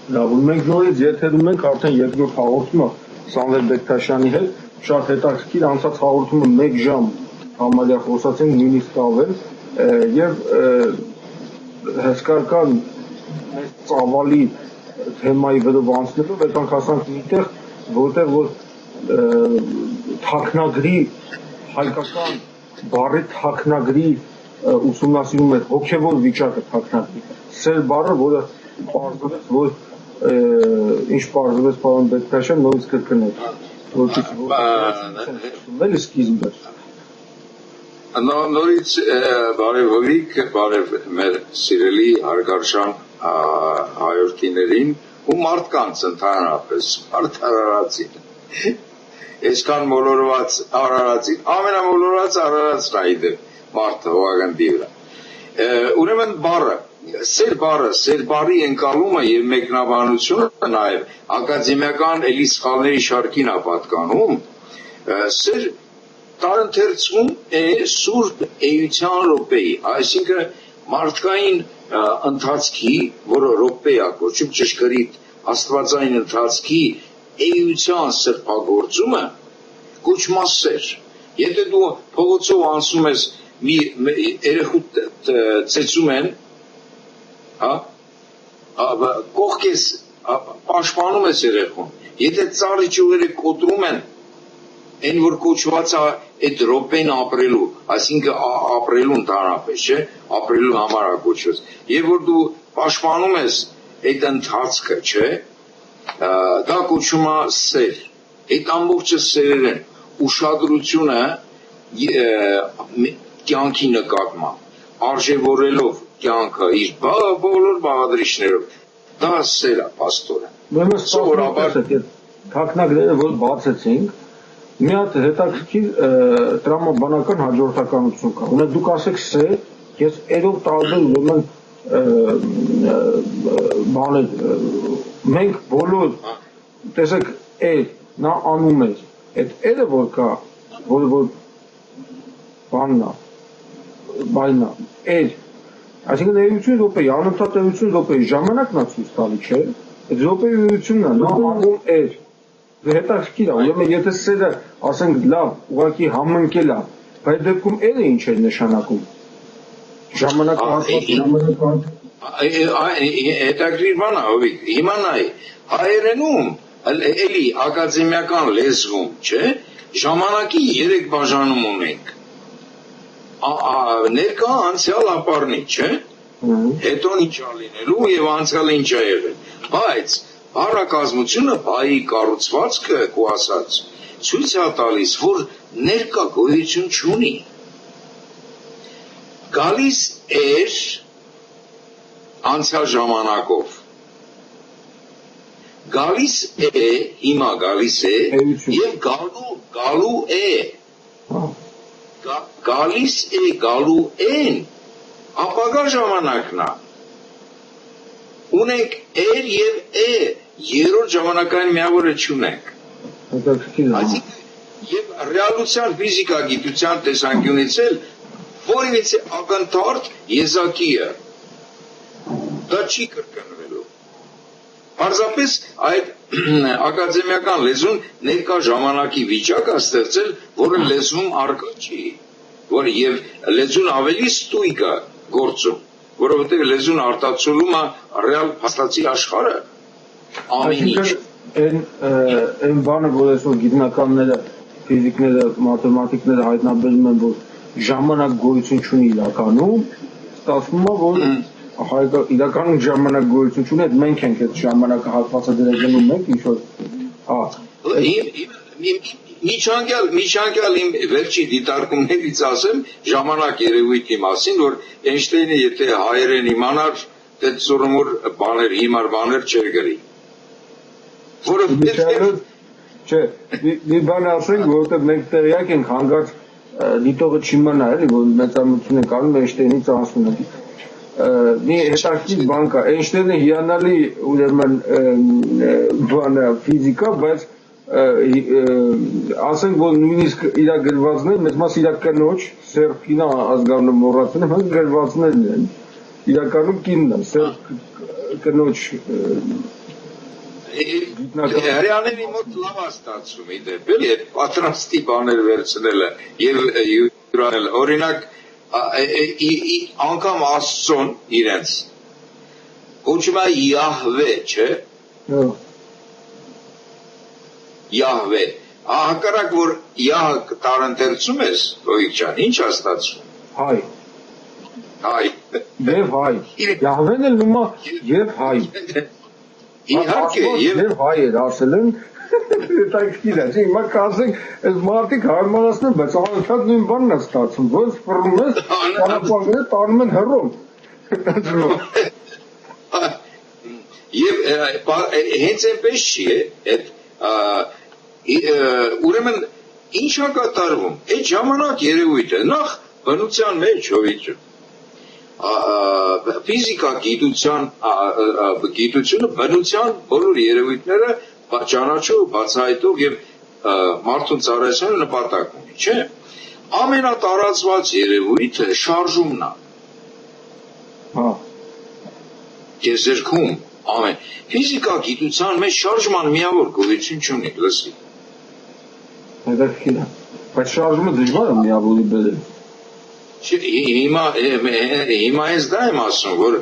Լավ, ու մենք նորից եթերում ենք արդեն երկրորդ հաղորդումը Սամվել Բեկտաշյանի հետ, շատ հետաքրքիր, անցած հաղորդումը 1 ժամ համարյա խոսացինք, նույնիսկ ավել, եւ հսկական մեծ ծավալի թեմայի վրով անցնելով եկանք հասանք միտեղ, որտեղ որ թաքնագրի հայկական բառի թաքնագրի ուսումնասիրում է հոգևոր վիճակը թաքնագրի սեր բառը, որը պարզվեց, որ ինչ պարզվեց պարոն Բեկտաշյան, նորից կրկնել, որպեսզի սկիզբը։ Նորից բարև հովիկ, բարև մեր սիրելի հարգարժան հայրենիներին ու մարդկանց ընդհանրապես արդարացին։ Այսքան մոլորված արարածին, ամենամոլորված արարածն է իդեպ մարդը հողագնդի վրա։ Ուրեմն բառը, սեր բառի ընկալումը եւ մեկնաբանությունը նաեւ ակադեմիական էլի սխալների շարքին է պատկանում, սեր տարընթերցում է սուրբ էության րոպեի, այսինքն մարդկային ընթացքի, որը րոպե է կոչում ճշգրիտ աստվածային ընթացքի էության սրբագործումը կոչվում է սեր։ Եթե դու փողոցով անցնում ես մի երեխու ծեծում են, կողքես պաշտպանում ես երեխուն, եթե ծառի ճյուղերը կոտրում են, այն որ կոչված է այդ րոպեն ապրելու, այսինքն ապրելու ընդհանրապես, չէ, ապրելու համար է կոչված, եւ որ դու պաշտպանում ես այդ ընթացքը, չէ, դա կոչվում է սեր, այդ ամբողջը սերեր են, ուշադրությունը կյանքի նկատմամբ, արժևորելով կյանքը իր բոլոր բաղադրիչներով, դա սեր է պաստորը։ Սովորաբար թաքնագրերը որ բացեցինք, մի հատ հետաքրքիր տրամաբանական հաջորդականություն կա։ Ունեք դուք ասեք սեր, ես երով տարբեր ուրեմն բաներ, մենք բոլոր, տեսեք, նա անում էր, այդ էրը որ կա, որը որ բանն է, բայնա, այսինքն էություն րոպեի, անընդհատ էություն րոպեի ժամանակն է ցույց տալի, չէ, այդ րոպեի էությունն է, նա անում էր, հետաքրքիր է, ուրեմն եթե սերը, ասենք լավ, ուղղակի համընկել է, բայց դեպքում էրը ինչ է նշանակում, ժամանակը հետաքրքիր բան է, հովիկ, հիմա նայ, հայերենում, էլի ակադեմիական լեզվում, չէ, ժամանակի 3 բաժանում ունենք, ներկա անցյալ ապառնի, չէ, հետո ինչ է լինելու եւ անցյալը ինչ է եղել, բայց բառակազմությունը, բայի կառուցվածքը, քո ասած, ցույց է տալիս, որ ներկա գոյություն չունի, գալիս էր անցյալ ժամանակով, գալիս է, հիմա գալիս է եւ գալու է, գալիս է, գալու են, ապագա ժամանակն է, ունենք էր եւ է, երրորդ ժամանակային միավորը չունենք, եւ ռեալության ֆիզիկագիտության տեսանկյունից էլ որևիցե ակնթարթ եզակիը դա չի կրկնվելու, պարզապես այդ ակադեմիական լեզուն ներկա ժամանակի վիճակ է ստեղծել, որը լեզվում առկա չի, որ եւ լեզուն ավելի ստույգ է գործում, որովհետեւ լեզուն արտացոլում է ռեալ փաստացի աշխարհը, ամեն ինչ։ Այն բանը, որ այսօր գիտնականները, ֆիզիկները, մաթեմատիկները հայտնաբերում են, որ ժամանակ գոյություն չունի իրականում, ստացվում է, որ իրականում ժամանակ գոյություն չունի, այդ մենք ենք այդ ժամանակը հատվածը դրել ենք, ինչ որ Միջանկյալ իմ վերջի դիտարկումներից ասեմ ժամանակ երևույթի մասին, որ Էյնշտեյնը եթե հայերեն իմանար, դե ծորոմոր բաներ, հիմար բաներ չէր գրի։ Չէ, մի բան ասենք, որովհետև մենք տեղյակ ենք հանգած դիտողը չիմանա, էլի, որ մեծամտություն ենք անում Էյնշտեյնից անցնում ենք։ Մի հետաքրքիր բան կա, Էյնշտեյնը հիանալի ուրեմն բան է ֆիզիկա, բայց ասենք, որ նույնիսկ իր գրվածները, մեծ մաս իր կնոջ, Սերբ կինա ազգանունը մոռացել եմ, հենց գրվածներն են, իրականում կինն է, Սերբ կնոջ Հрյաների մոտ լավ ստացվում է դեպ էլի այդ պատրաստի բաներ վերցնելը եւ յուրանել օրինակ անգամ Աստծոն իրենց կոչվում է Յահվե, չէ՞։ Յահվե հակառակ որ Յահ տարընթերցում ես Ռոիկ ջան ինչ է ստացվում հայ եւ հայ Յահվեն էլ նոմա եւ հայ իհարկե եւ հայ էր ասել են տակտիլ է հիմա կասենք այս մարդիկ հարմարացնեն բայց անընդհատ նույն բանն է ստացվում ոնց ֆռում ես ճանապարհները տանում են հեռում եւ հենց այնպես չի այդ ուրեմն ինչ է կատարվում այդ ժամանակ երևույթը նախ բնության մեջ հովիճը ֆիզիկա գիտությունը բնության բոլոր երևույթները ճանաչող բացահայտող եւ մարդուն ծառայելու նպատակ ունի չէ ամենատարածված երևույթը շարժումն է Եզերքում ամեն ֆիզիկա գիտության մեջ շարժման միավոր գոյություն չունի լսի հետաքրքիր է բայց շարժումը դժվար է միավորի բերել հիմա ես դա եմ ասում որ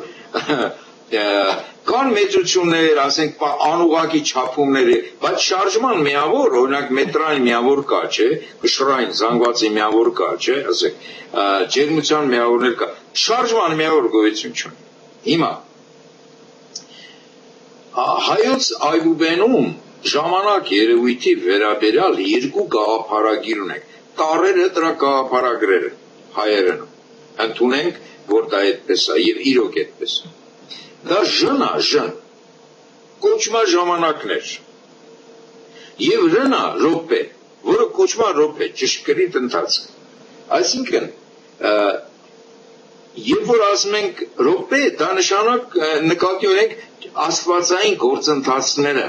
կան մեծություններ ասենք անուղակի չափումներ բայց շարժման միավոր օրինակ մետրային միավոր կա չէ կշռային զանգվածի միավոր կա չէ ասենք ջերմության միավորներ կա շարժման միավոր գոյություն չունի հիմա հայոց այբուբենում ժամանակ երևույթի վերաբերյալ երկու գաղափարագիր ունենք տարերը դրա գաղափարագրերը հայերենում ընդունենք որ դա այդպես է եւ իրոք այդպես է դա ժնա կոչմա ժամանակներ եւ ռնա ռոպե որը կոչմա ռոպե ճշգրիտ ընթացք այսինքն երբ որ ասում ենք ռոպե դա նշանակ նկատի ունենք աստվածային գործընթացները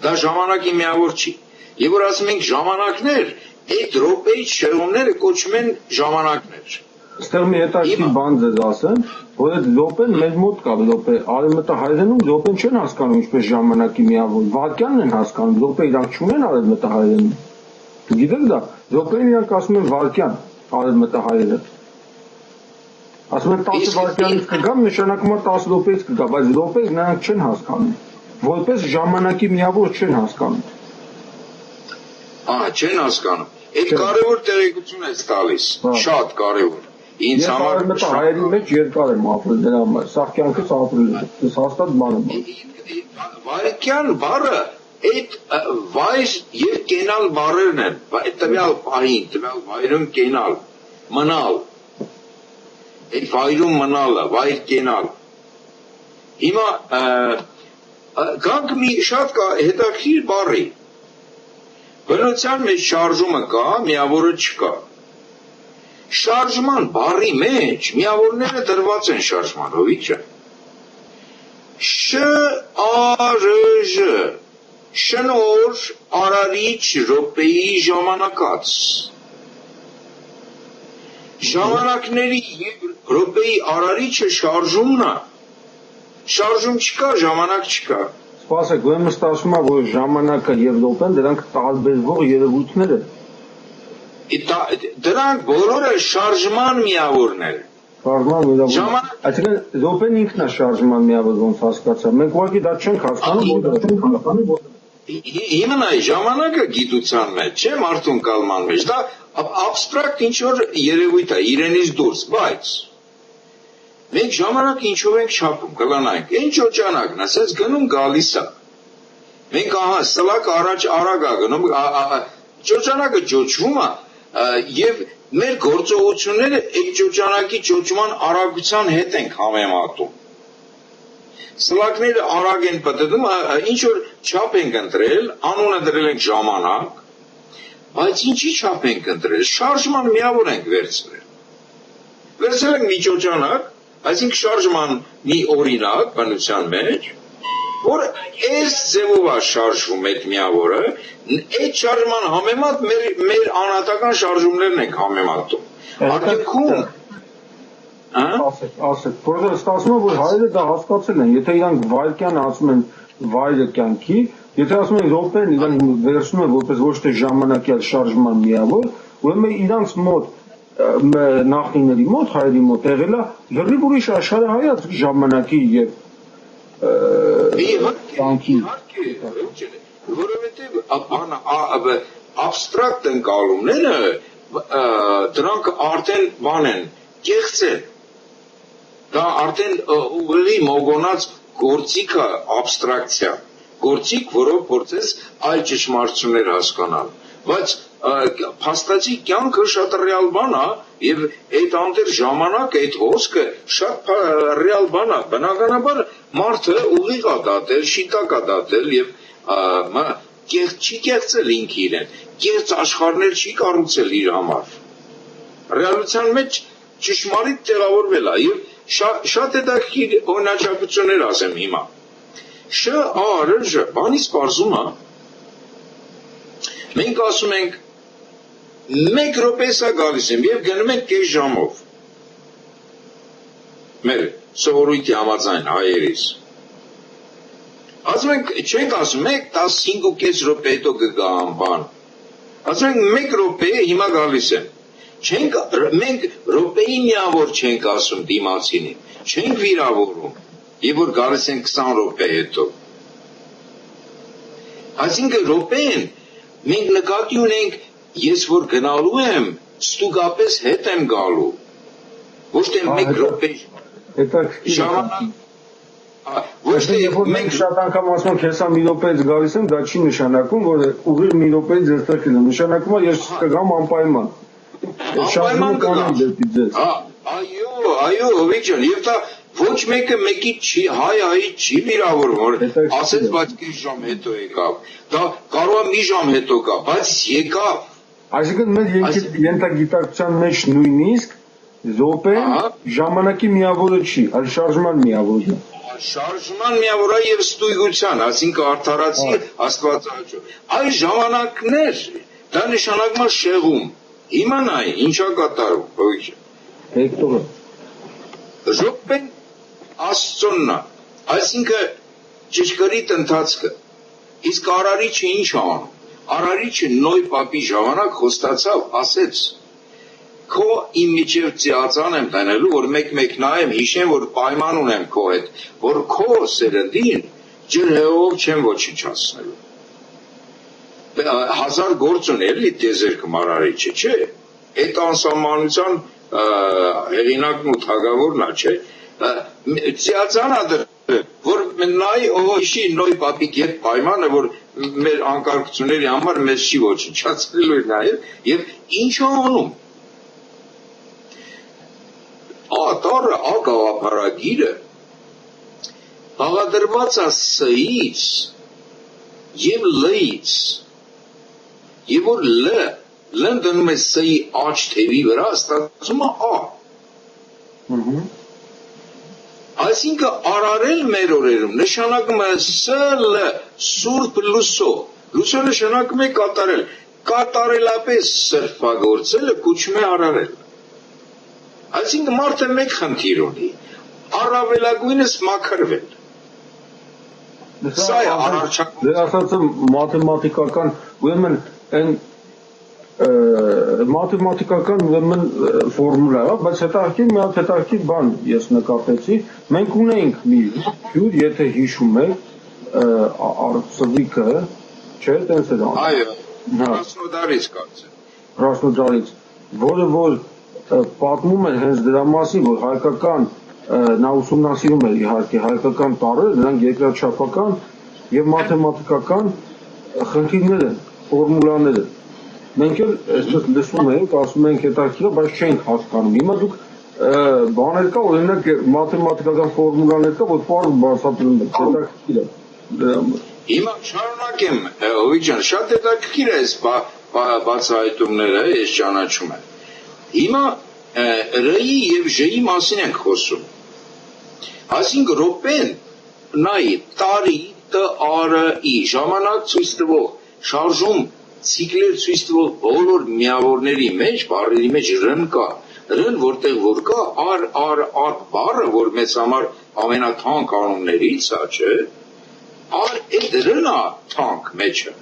դա ժամանակի միավոր չի եւ որ ասում ենք ժամանակներ այդ ռոպեի շեղումները կոչվում են ժամանակներ Ստեղ մի հետաքրքիր բան ձեզ ասեմ, որ այդ լոպեն մեզ մոտ կա լոպե, արևմտահայերենում լոպեն չեն հասկանում ինչպես ժամանակի միավոր, վարքյանն են հասկանում, լոպե իրանք չունեն արևմտահայերենում։ Գիտեք դա, լոպեն իրանք ասում են վարքյան արևմտահայերը։ Ասում են 10 վարքյանից կգա, նշանակում է 10 լոպեից կգա, բայց լոպեից նրանք չեն հասկանում, որպես ժամանակի միավոր չեն հասկանում։ Չեն հասկանում։ Այդ կարևոր տեղեկություն է տալիս, շատ կարևոր։ Ինձ համար հայերի մեջ երկար եմ ապրել դրա համար, սաղ կյանքս ապրել եմ, ես հաստատ բան եմ։ Վարքյան բառը այդ վայր եւ կենալ բառերն են, տվյալ պահին, տվյալ վայրում կենալ, մնալ։ Այդ վայրում մնալը, վայր կենալ։ Հիմա գանք մի շատ հետաքրքիր բառի։ Բնության մեջ շարժումը կա, միավորը չկա։ Շարժման բառի մեջ միավորները դրված են շարժման հովիճը։ Շ-ա-ռ-ժ շնոր արարիչ ռոպեի ժամանակած ժամանակների եւ ռոպեի արարիչը շարժումն է։ Շարժում չկա, ժամանակ չկա։ Սպասեք, ուրեմն ասում է, որ ժամանակը եւ լոպեն դրանք տարբերվող երևույթներ են։ Դրանք բոլորը շարժման միավորներ են։ Շարժման միավոր։ Այսինքն լոպեն ինքն է շարժման միավոր ոնց հասկացա։ Մենք ուղղակի դա չենք հասկանում, Հիմա ժամանակը գիտության մեջ, չէ՞ մարդուն կալման մեջ, դա abstract ինչ-որ երևույթ է, իրենից դուրս, բայց մենք ժամանակ ինչով ենք չափում, կլանայինք, ինչ օճանակն, ասես գնում գալիս է։ Մենք սլակ առաջ արագ է գնում, օճանակը ճոճվում է եւ մեր գործողությունները այդ օճանակի ճոճման արագության հետ ենք համեմատում։ Սլակները արագ են պատտում, ինչ որ չափ ենք ընտրել, անունը դրել ենք ժամանակ, բայց ինչի չափ ենք ընտրել, շարժման միավոր ենք վերցրել։ Վերցրել ենք մի ճոճանակ, այսինքն շարժման մի օրինակ բնության մեջ, որ այս ձևով է շարժվում այդ միավորը, այդ շարժման համեմատ մեր անհատական շարժումներն ենք համեմատում։ Արդյունքում ասեք, որովհետև ստացվում է, որ հայերը դա հասկացել են, եթե իրանք վայրկյան ասում են վայրը կյանքի, եթե ասում ենք րոպեն իրան վերցնում են որպես ոչ թե ժամանակի, այլ շարժման միավոր, ուրեմն իրանց մոտ նախնիների մոտ, հայերի մոտ եղել է լրիվ ուրիշ աշխարհայացք ժամանակի եւ կյանքի, որովհետեւ abstract ընկալումները դրանք արդեն բան են, կեղծ են, դա արդեն ուղղելի մոգոնած գործիքը abstraction, գործիք, որով փորձես այլ ճշմարտություններ հասկանալ, բայց փաստացի կյանքը շատ ռեալ բան է եւ այդ ամտեր ժամանակ այդ հոսքը շատ ռեալ բան է, բնականաբար մարդը ուղիղ է դատել, շիտակ է դատել եւ չի կեղծել ինքը իրեն, կեղծ աշխարհներ չի կառուցել իր համար, ռեալության մեջ ճշմարիտ տեղավորվել է եւ շատ հետաքրքիր օրինաչափություններ ասեմ հիմա ՇԱՌԺ բանից պարզում է մենք ասում ենք 1 րոպես է գալիս եմ եւ գնում ենք կես ժամով մեր սովորույթի համաձայն հայերիս ասում ենք չենք ասում 15.5 րոպե հետո կգա բան ասում ենք 1 րոպե հիմա գալիս եմ մենք րոպեի միավոր չենք ասում դիմացինին, չենք վիրավորում, եւ որ գալիս են 20 րոպե հետո։ Այսինքն րոպեն մենք նկատի ունենք, ես որ գնալու եմ, ստուգապես հետ եմ գալու։ Ոչ թե 1 րոպե ժամանակ Ոչ թե մենք շատ անգամ ասում ենք հեսա մի րոպեից գալիս եմ, դա չի նշանակում, որ ուղիղ մի րոպեից ես տակել եմ, նշանակում է ես կգամ անպայման։ Անպայման կգամ։ Այո, Հովիկ ջան, եւ դա ոչ մեկը մեկի չի, հայ չի վիրավորում, որ ասեց, բայց կես ժամ հետո եկավ։ Դա կարող է մի ժամ հետո գա, բայց եկավ։ Այսինքն մեր ենթագիտակցության մեջ նույնիսկ րոպեն ժամանակի միավորը չի, այլ շարժման միավորը։ Շարժման միավորը եւ ստույգության, այսինքն արդարացի Աստվածաճո։ Այս ժամանակներ դա նշանակում է շեղում։ Իմանայ, ինչա կատարում, Հովիկ ջան։ Հեկտորը։ Րոպեն Աստծոնն է, այսինքն ճշգրիտ ընթացքը։ Իսկ Արարիչը ինչ անում։ Արարիչը Նոյ պապի ժամանակ խոստացավ, ասեց. Քո իմ միջև ծիածան եմ տանելու, որ մեկ նայեմ, հիշեմ, որ պայման ունեմ քո հետ, որ քո սերնդին ջրհեղով չեմ ոչնչացնելու։ 1000 գործ ունի էլի տեզերքը Արարիչը, չէ։ Այդ անսահմանության հեղինակն ու թագավորն է, չէ։ Ծիածան է դրել, որ նայ օհիշի Նոյ պապի հետ պայմանը, որ մեր անկարգությունների համար մեզ չի ոչնչացնելու նայել, եւ ինչ անում։ Ատառը ակաղափարագիրը բաղադրված է Ս-ից եւ Լ-ից եւ որ Լ-ն դնում է Ս-ի աջ թևի վրա ստացվում է Ա այսինքն արարել մեր օրերում նշանակում է Ս-Լ սուրբ լուսո լուսո նշանակում է կատարել կատարելապես սրբագործելը կոչվում է արարել Այսինքն մարդը մեկ խնդիր ունի, առավելագույնս մաքրվել։ Սա է առարչակում։ Դե ասածը մաթեմատիկական, ուրեմն այն մաթեմատիկական ուրեմն ֆորմուլա է, բայց հետաքրքիր մի հատ հետաքրքիր բան ես նկատեցի, մենք ունենք մի հյուր, եթե հիշում եք, արծվիկը, չէ, տենց էր անում։ Այո, Ռասնոդարից կարծեմ։ Ռասնոդարից, որը որ պատմում են հենց դրա մասին, որ հայկական նա ուսումնասիրում էր իհարկե հայկական տառերը, նրանք երկրաչափական եւ մաթեմատիկական խնդիրներ են, ֆորմուլաներ են։ Մենք էլ այսպես լսում ենք, ասում ենք հետաքրքիր է, բայց չենք հասկանում։ Հիմա դուք բաներ կա, օրինակ մաթեմատիկական ֆորմուլաներ կա, որ պարզ բացատրում եք, հետաքրքիր է դրա համար։ Հիմա շարունակեմ, Հովիկ ջան, շատ հետաքրքիր է այս բացահայտումները, ես ճանաչում եմ։ Հիմա Ռ-ի եւ Ժ-ի մասին ենք խոսում։ Այսինքն րոպեն նայ տարի ՏԱՐԻ ժամանակ ցույց տվող շարժում ցիկլեր ցույց տվող բոլոր միավորների մեջ, բառերի մեջ ռ-ն կա։ Ռ-ն որտեղ որ կա, R բառը, որ մեզ համար ամենաթանկ անուններից է, չէ։ դրնա թանկ մեջը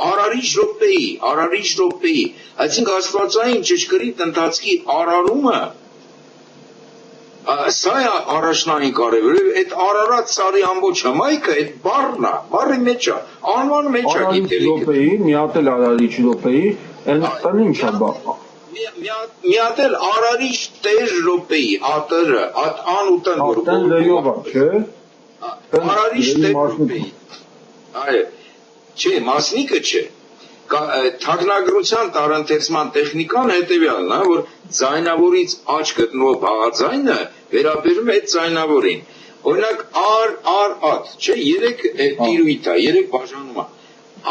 արարիչ րոպեի այսինքն աստվածային ճշգրիտ ընթացքի արարումը սա է առաջնային կարևորը այդ արարած սարի ամբողջ հմայքը այդ բառի մեջ է անվան մեջ է գիտելի րոպեի միատել արարիչ րոպեի այն ինչ է միատել արարիչ տեր րոպեի ատը ան ու տն որ լեյովա չէ արարիչ տեր րոպեի այո չէ մասնիկը չէ թագնագրության տարընթերցման տեխնիկան հետևյալն է որ ձայնավորից աջ գտնվող բաղաձայնը վերաբերում է այդ ձայնավորին օրինակ ատ չէ երեք տիրույթ է երեք բաժանում է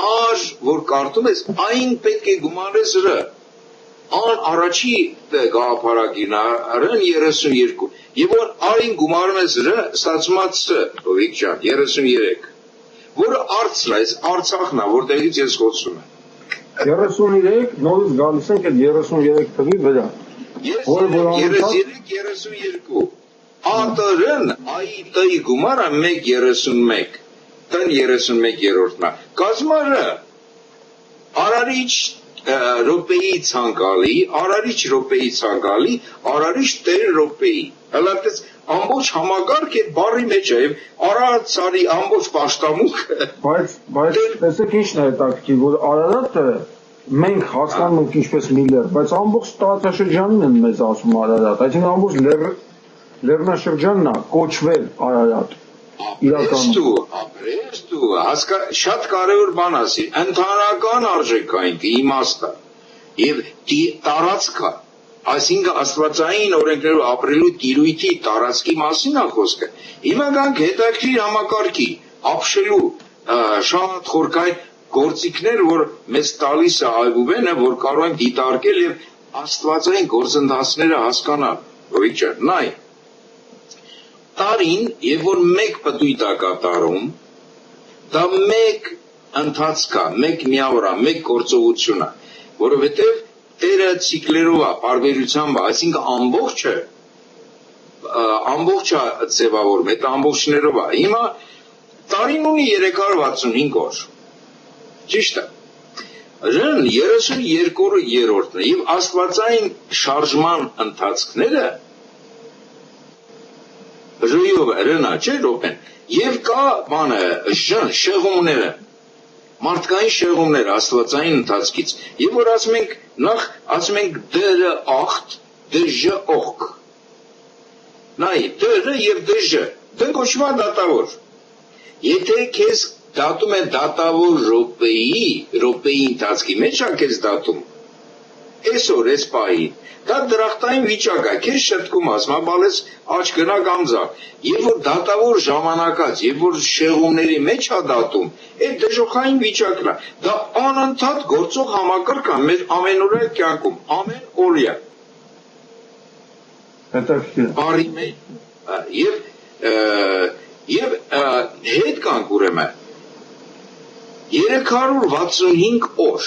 ար որ կարդում ես այն պետք է գումարես ր ան առաջի գաղափարագիրն է 32 եւ որ արին գումարում ես ր ստացվում է ց Ռովիկ ջան 33 որը արցն է Արցախն է որտեղից ես խոսում եմ 33 նորից գալիս ենք այդ 33 թվի վրա 33-32 ԱՏՌ-ն ԱԻՏ-ի գումարը 1.31 տն 31-րդն է կազմարը արարիչ րոպեի ցանկալի արարիչ տեր րոպեի հլատես ամբողջ համակարգ այդ բառի մեջ է արարած սարի ամբողջ պաշտամունքը բայց տեսեք ինչն է հետաքրքիր որ Արարատը մենք հասկանում ենք ինչպես միլիարդ բայց ամբողջ տարածաշրջանն են մեզ ասում Արարատ այսինքն ամբողջ լեռնաշրջանն է կոչվել Արարատ իրականում շատ կարևոր բան ասի ընդհանրական արժեքային իմաստը եւ տարածքը այսինքն աստվածային օրենքներով ապրելու տիրույթի տարածքի մասին է խոսքը հիմա գանք հետաքրքիր համակարգի ապշելու շատ խորքային գործիքներ որ մեզ տալիս է այբուբենը որ կարող ենք դիտարկել եւ աստվածային գործընթացները հասկանալ Ռովիկ ջան նայ տարին եւ որ մեկ պտույտ է կատարում դա մեկ ընթացք է մեկ միավոր է մեկ գործողություն է որովհետեւ Տերը ցիկլերով է, բարբերությամբ է, այսինքն ամբողջ է ձևավորում, այդ ամբողջներով է։ Հիմա տարին ունի 365 օր։ Ճիշտ է։ Ռն 32-րդն է եւ աստվածային շարժման ընթացքները ռյով ռնա չէ ռոպեն եւ կա բանը շեղումները մարդկային շեղումներ աստվածային ընթացքից եւ որ ասում ենք նախ ասում ենք դերը ախտ դժը օխք նայ դերը եւ դժը դեն կոչվում է դատավոր եթե քեզ դատում են դատավոր րոպեի ընթացքի մեջ է քեզ դատում այսօր այս պահի դա դրախտային վիճակ է քեզ շտկում ասում բալես աչ գնա կամ ձա եւ որ դատավոր ժամանակած եւ որ շեղումների մեջ է դատում այդ դժոխային վիճակն է դա անընդհատ գործող համակարգ է մեր ամենօրյա կյանքում ամեն օրյա հետաքրքիր բարի մեջ եւ հետ կանք ուրեմն 365 օր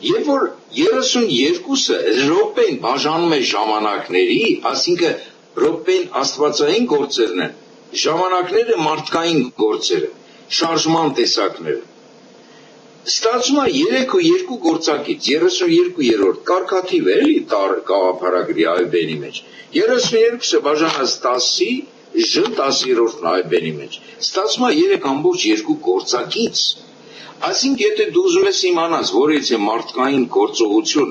Եվ որ 32-ը րոպեն բաժանում է ժամանակների, ասինքն րոպեն աստվածային գործերն են, ժամանակները մարդկային գործերը, շարժման տեսակները։ Ստացվում է 3 գործակից 32-րդ կարգաթիվ է էլի գաղափարագրի այբենի մեջ։ 32-ը բաժանած 10-ի Ž 10-րդն այբենի մեջ։ Ստացվում է 3.2 գործակից Այսինքն եթե դու ուզում ես իմանաս, որ եթե մարդկային գործողություն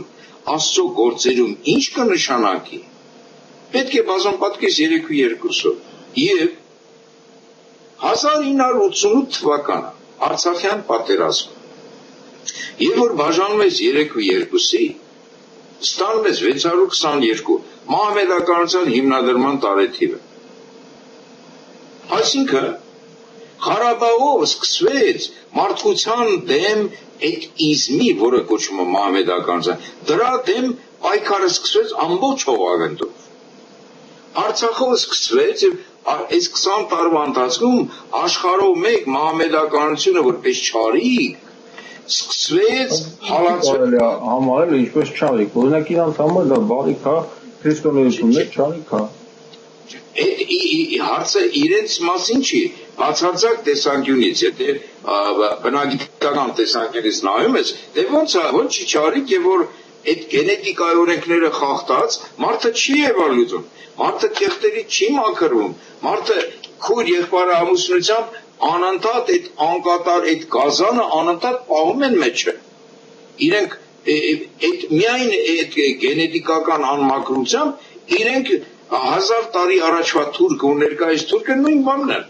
Աստծո գործերում ինչ կնշանակի, պետք է բազմապատկես 3-2-ով։ Եվ 1988 թվականը Արցախյան պատերազմ։ Եվ որ բաժանում ես 3-2-ի, ստանում ես 622 մահմեդականության հիմնադրման տարեթիվը։ Այսինքն Ղարաբաղով սկսվեց մարդկության դեմ այդ իզմի, որը կոչվում է մահմեդականության, դրա դեմ պայքարը սկսվեց ամբողջ հողագնդով։ Արցախով սկսվեց եւ այս 20 տարվա ընթացքում աշխարհով մեկ մահմեդականությունը որպես չարիք սկսվեց հալածվել համարել ինչպես չարիք։ Օրինակ իրանց համար դա բարիք է, քրիստոնեությունը չարիք է։ Հարցը իրենց մասին չի, բացարձակ տեսանկյունից, եթե բնագիտական տեսանկյունից նայում ես, դե ոնց չի չարիք եւ որ այդ գենետիկայի օրենքները խախտած, մարդը չի էվոլյուցիոն, մարդը կեղտերից չի մաքրվում, մարդը քույր եղբայրը ամուսնությամբ անընդհատ այդ անկատար այդ գազանը անընդհատ պահում են մեջը, իրենք միայն այդ գենետիկական անմաքրությամբ իրենք 1000 տարի առաջվա թուրքը ու ներկայիս թուրքը նույն բանն են,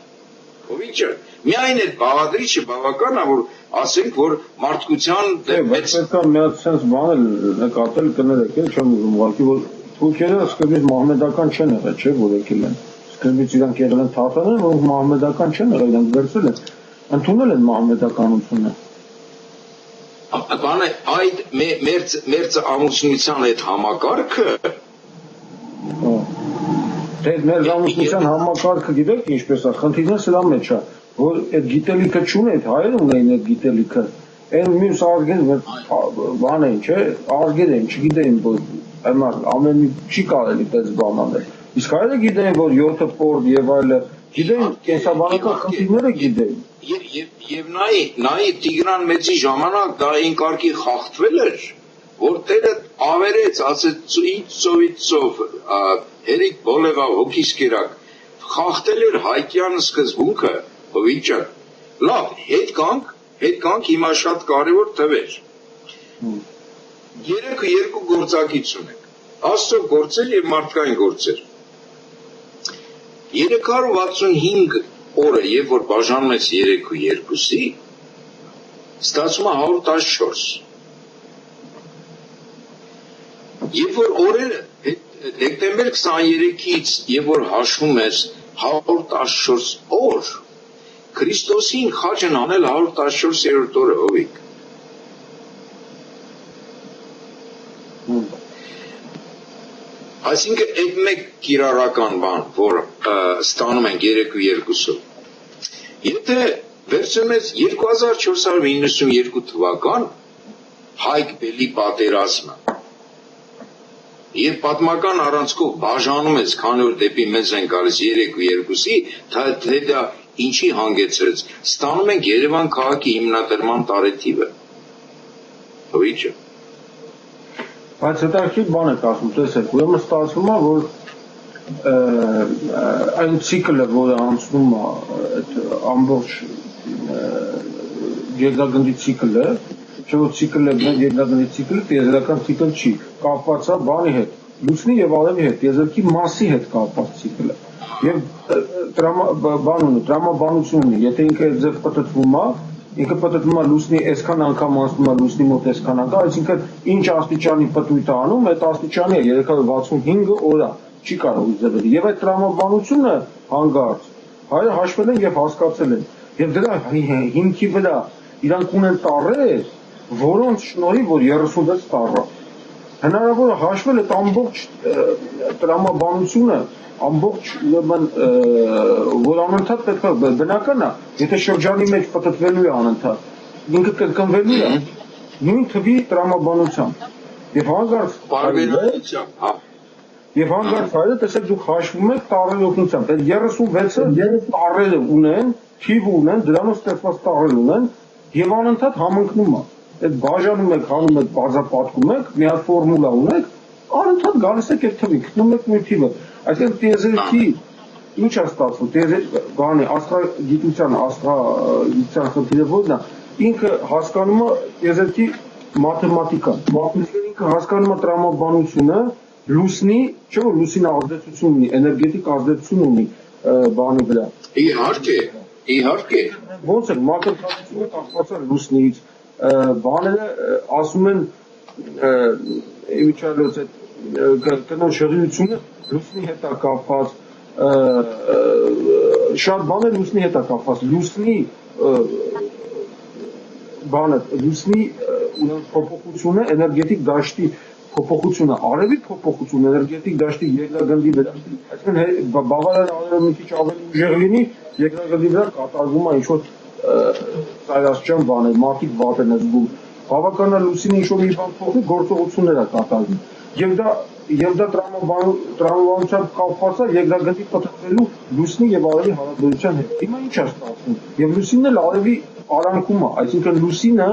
ովիչը, միայն այդ բաղադրիչը բավական է, որ ասենք, որ մարդկության մեծ մի հատ sense բան նկատել կներեք, չեմ ուզում ուղղակի, որ թուրքերը սկզբից մահմեդական չեն եղել, չէ, որ եկել են, սկզբից իրանք եղել են թաթարներ, որոնք մահմեդական չեն եղել, իրանք վերցրել են, ընդունել են մահմեդականությունը։ Բանը այդ մեր ամուսնության այդ համակարգը մեր ամուսնության համակարգը գիտեք ինչպես է, խնդիրը սրա մեջ է, որ այդ գիտելիքը չունի, այդ հայերը ունեին այդ գիտելիքը, այն մյուս արգեր բան էին, չէ, արգեր էին, չգիտեին, որ ամեն մի չի կարելի պես բան անել, իսկ հայերը գիտեին, որ 7 պորտ եւ այլը, գիտեին, կենսաբանական խնդիրները գիտեին։ Եվ նայի Տիգրան Մեծի ժամանակ դա այն կարգի խախտվել էր, որ տերը ավերեց, ասեց ծովիցով հերիք բոլեղավ հոգիս կերակ, խախտել էր հայկյան սկզբունքը, հովիճը, լավ, հետ կանք հիմա շատ կարևոր թվեր, երկու գործակից ունենք, աստծո գործեր և մարդկային գործեր, 365 օրը, երբ որ բաժանում ես 3 ու 2-ի, ստացվում է 114, երբ որ օրերը դեկտեմբեր 23-ից երբ որ հաշվում ես 114 օր, Քրիստոսին խաչ են անել 114-րդ օրը, հովիկ։ Այսինքն այդ մեկ կիրառական բան, որ ստանում ենք 3 ու 2-ով։ Եթե վերցնում ես 2492 թվական Հայք Բելի պատերազմը, Երբ պատմական առանցքով բաժանում ես, քանի որ դեպի մեզ են գալիս 3 ու 2-ի, թե դա ինչի հանգեցրեց, ստանում ենք Երևան քաղաքի հիմնադրման տարեթիվը։ Հովիչը։ Բայց հետաքրքիր բան եք ասում, տեսեք, ուրեմն ստացվում է, որ այն ցիկլը, որը անցնում է, այդ ամբողջ երկրագնդի ցիկլը, չէ՞ որ ցիկլը մեր երկրագնդի ցիկլը տիեզերական ցիկլ չի, կապված է բանի հետ, լուսնի եւ արևի հետ, տիեզերքի մասի հետ կապված ցիկլը։ Եվ տրամաբանություն ունի, եթե ինքը ձև պատտվում է, ինքը պատտվում է լուսնի այսքան անգամ անցնում է լուսնի մոտ այսքան անգամ, այսինքն ինչ աստիճանի պտույտ է անում, այդ աստիճանի է 365 օր, չի կարող ձևել։ Եվ այդ տրամաբանությունը հանգարց հայերը հաշվել են եւ հասկացել են։ Եվ դրա հիմքի վրա իրանք ունեն տառեր, որոնց շնորհիվ որ 36 տառ հնարավոր է հաշվել այդ ամբողջ տրամաբանությունը, ամբողջ ուրեմն որ անընդհատ պետք է բնական է, եթե շրջանի մեջ պատտվելու է անընդհատ, ինքը կրկնվելու է նույն թվի տրամաբանությամբ։ Եվ հանգարց հայերը տեսեք դուք հաշվում եք տառերի օգնությամբ, այդ 36-ը տառերը ունեն, թիվ ունեն, դրանով ստեղծված տառեր ունեն եւ անընդհատ համընկնում է։ Այդ բաժանում եք, հանում եք, բարձրապատկում եք, մի հատ ֆորմուլա ունեք, անընդհատ գալիս եք այդ թվի, գտնում եք նույն թիվը։ Այսինքն տիեզերքի ինչ է ստացվում, բանի աստղագիտության խնդիրը որն է, ինքը հասկանում է տիեզերքի մաթեմատիկան, ինքը հասկանում է տրամաբանությունը, լուսնի, չէ՞ որ լուսինը ազդեցություն ունի, էներգետիկ ազդեցություն ունի բանի վրա։ Իհարկե։ Ոնց է մակրոթատությունը կախված է լուսնից, բաները ասում են իմիջիալոց այդ կնոջ հղիությունը լուսնի հետ է կապված, շատ բաներ լուսնի հետ է կապված, լուսնի բանը, լուսնի փոփոխությունը, էներգետիկ դաշտի փոփոխությունը, արևի փոփոխությունը, էներգետիկ դաշտի երկրագնդի վրա, այսինքն բավարար արևը մի քիչ ավելի ուժեղ լինի, երկրագնդի վրա կատարվում է ինչ-որ ծայրաստիճան բաներ, մարդիկ վատ են զգում, բավականա լուսինը ինչ-որ մի բան փոխի, գործողություններ է կատարվում, եւ դա եւ դա տրամաբանությամբ կապված է երկրագնդի պատրաստելու լուսնի եւ արևի հարաբերության հետ։ Հիմա ինչ է ստացվում։ Եվ լուսինն էլ արևի արանքում է, այսինքն լուսինը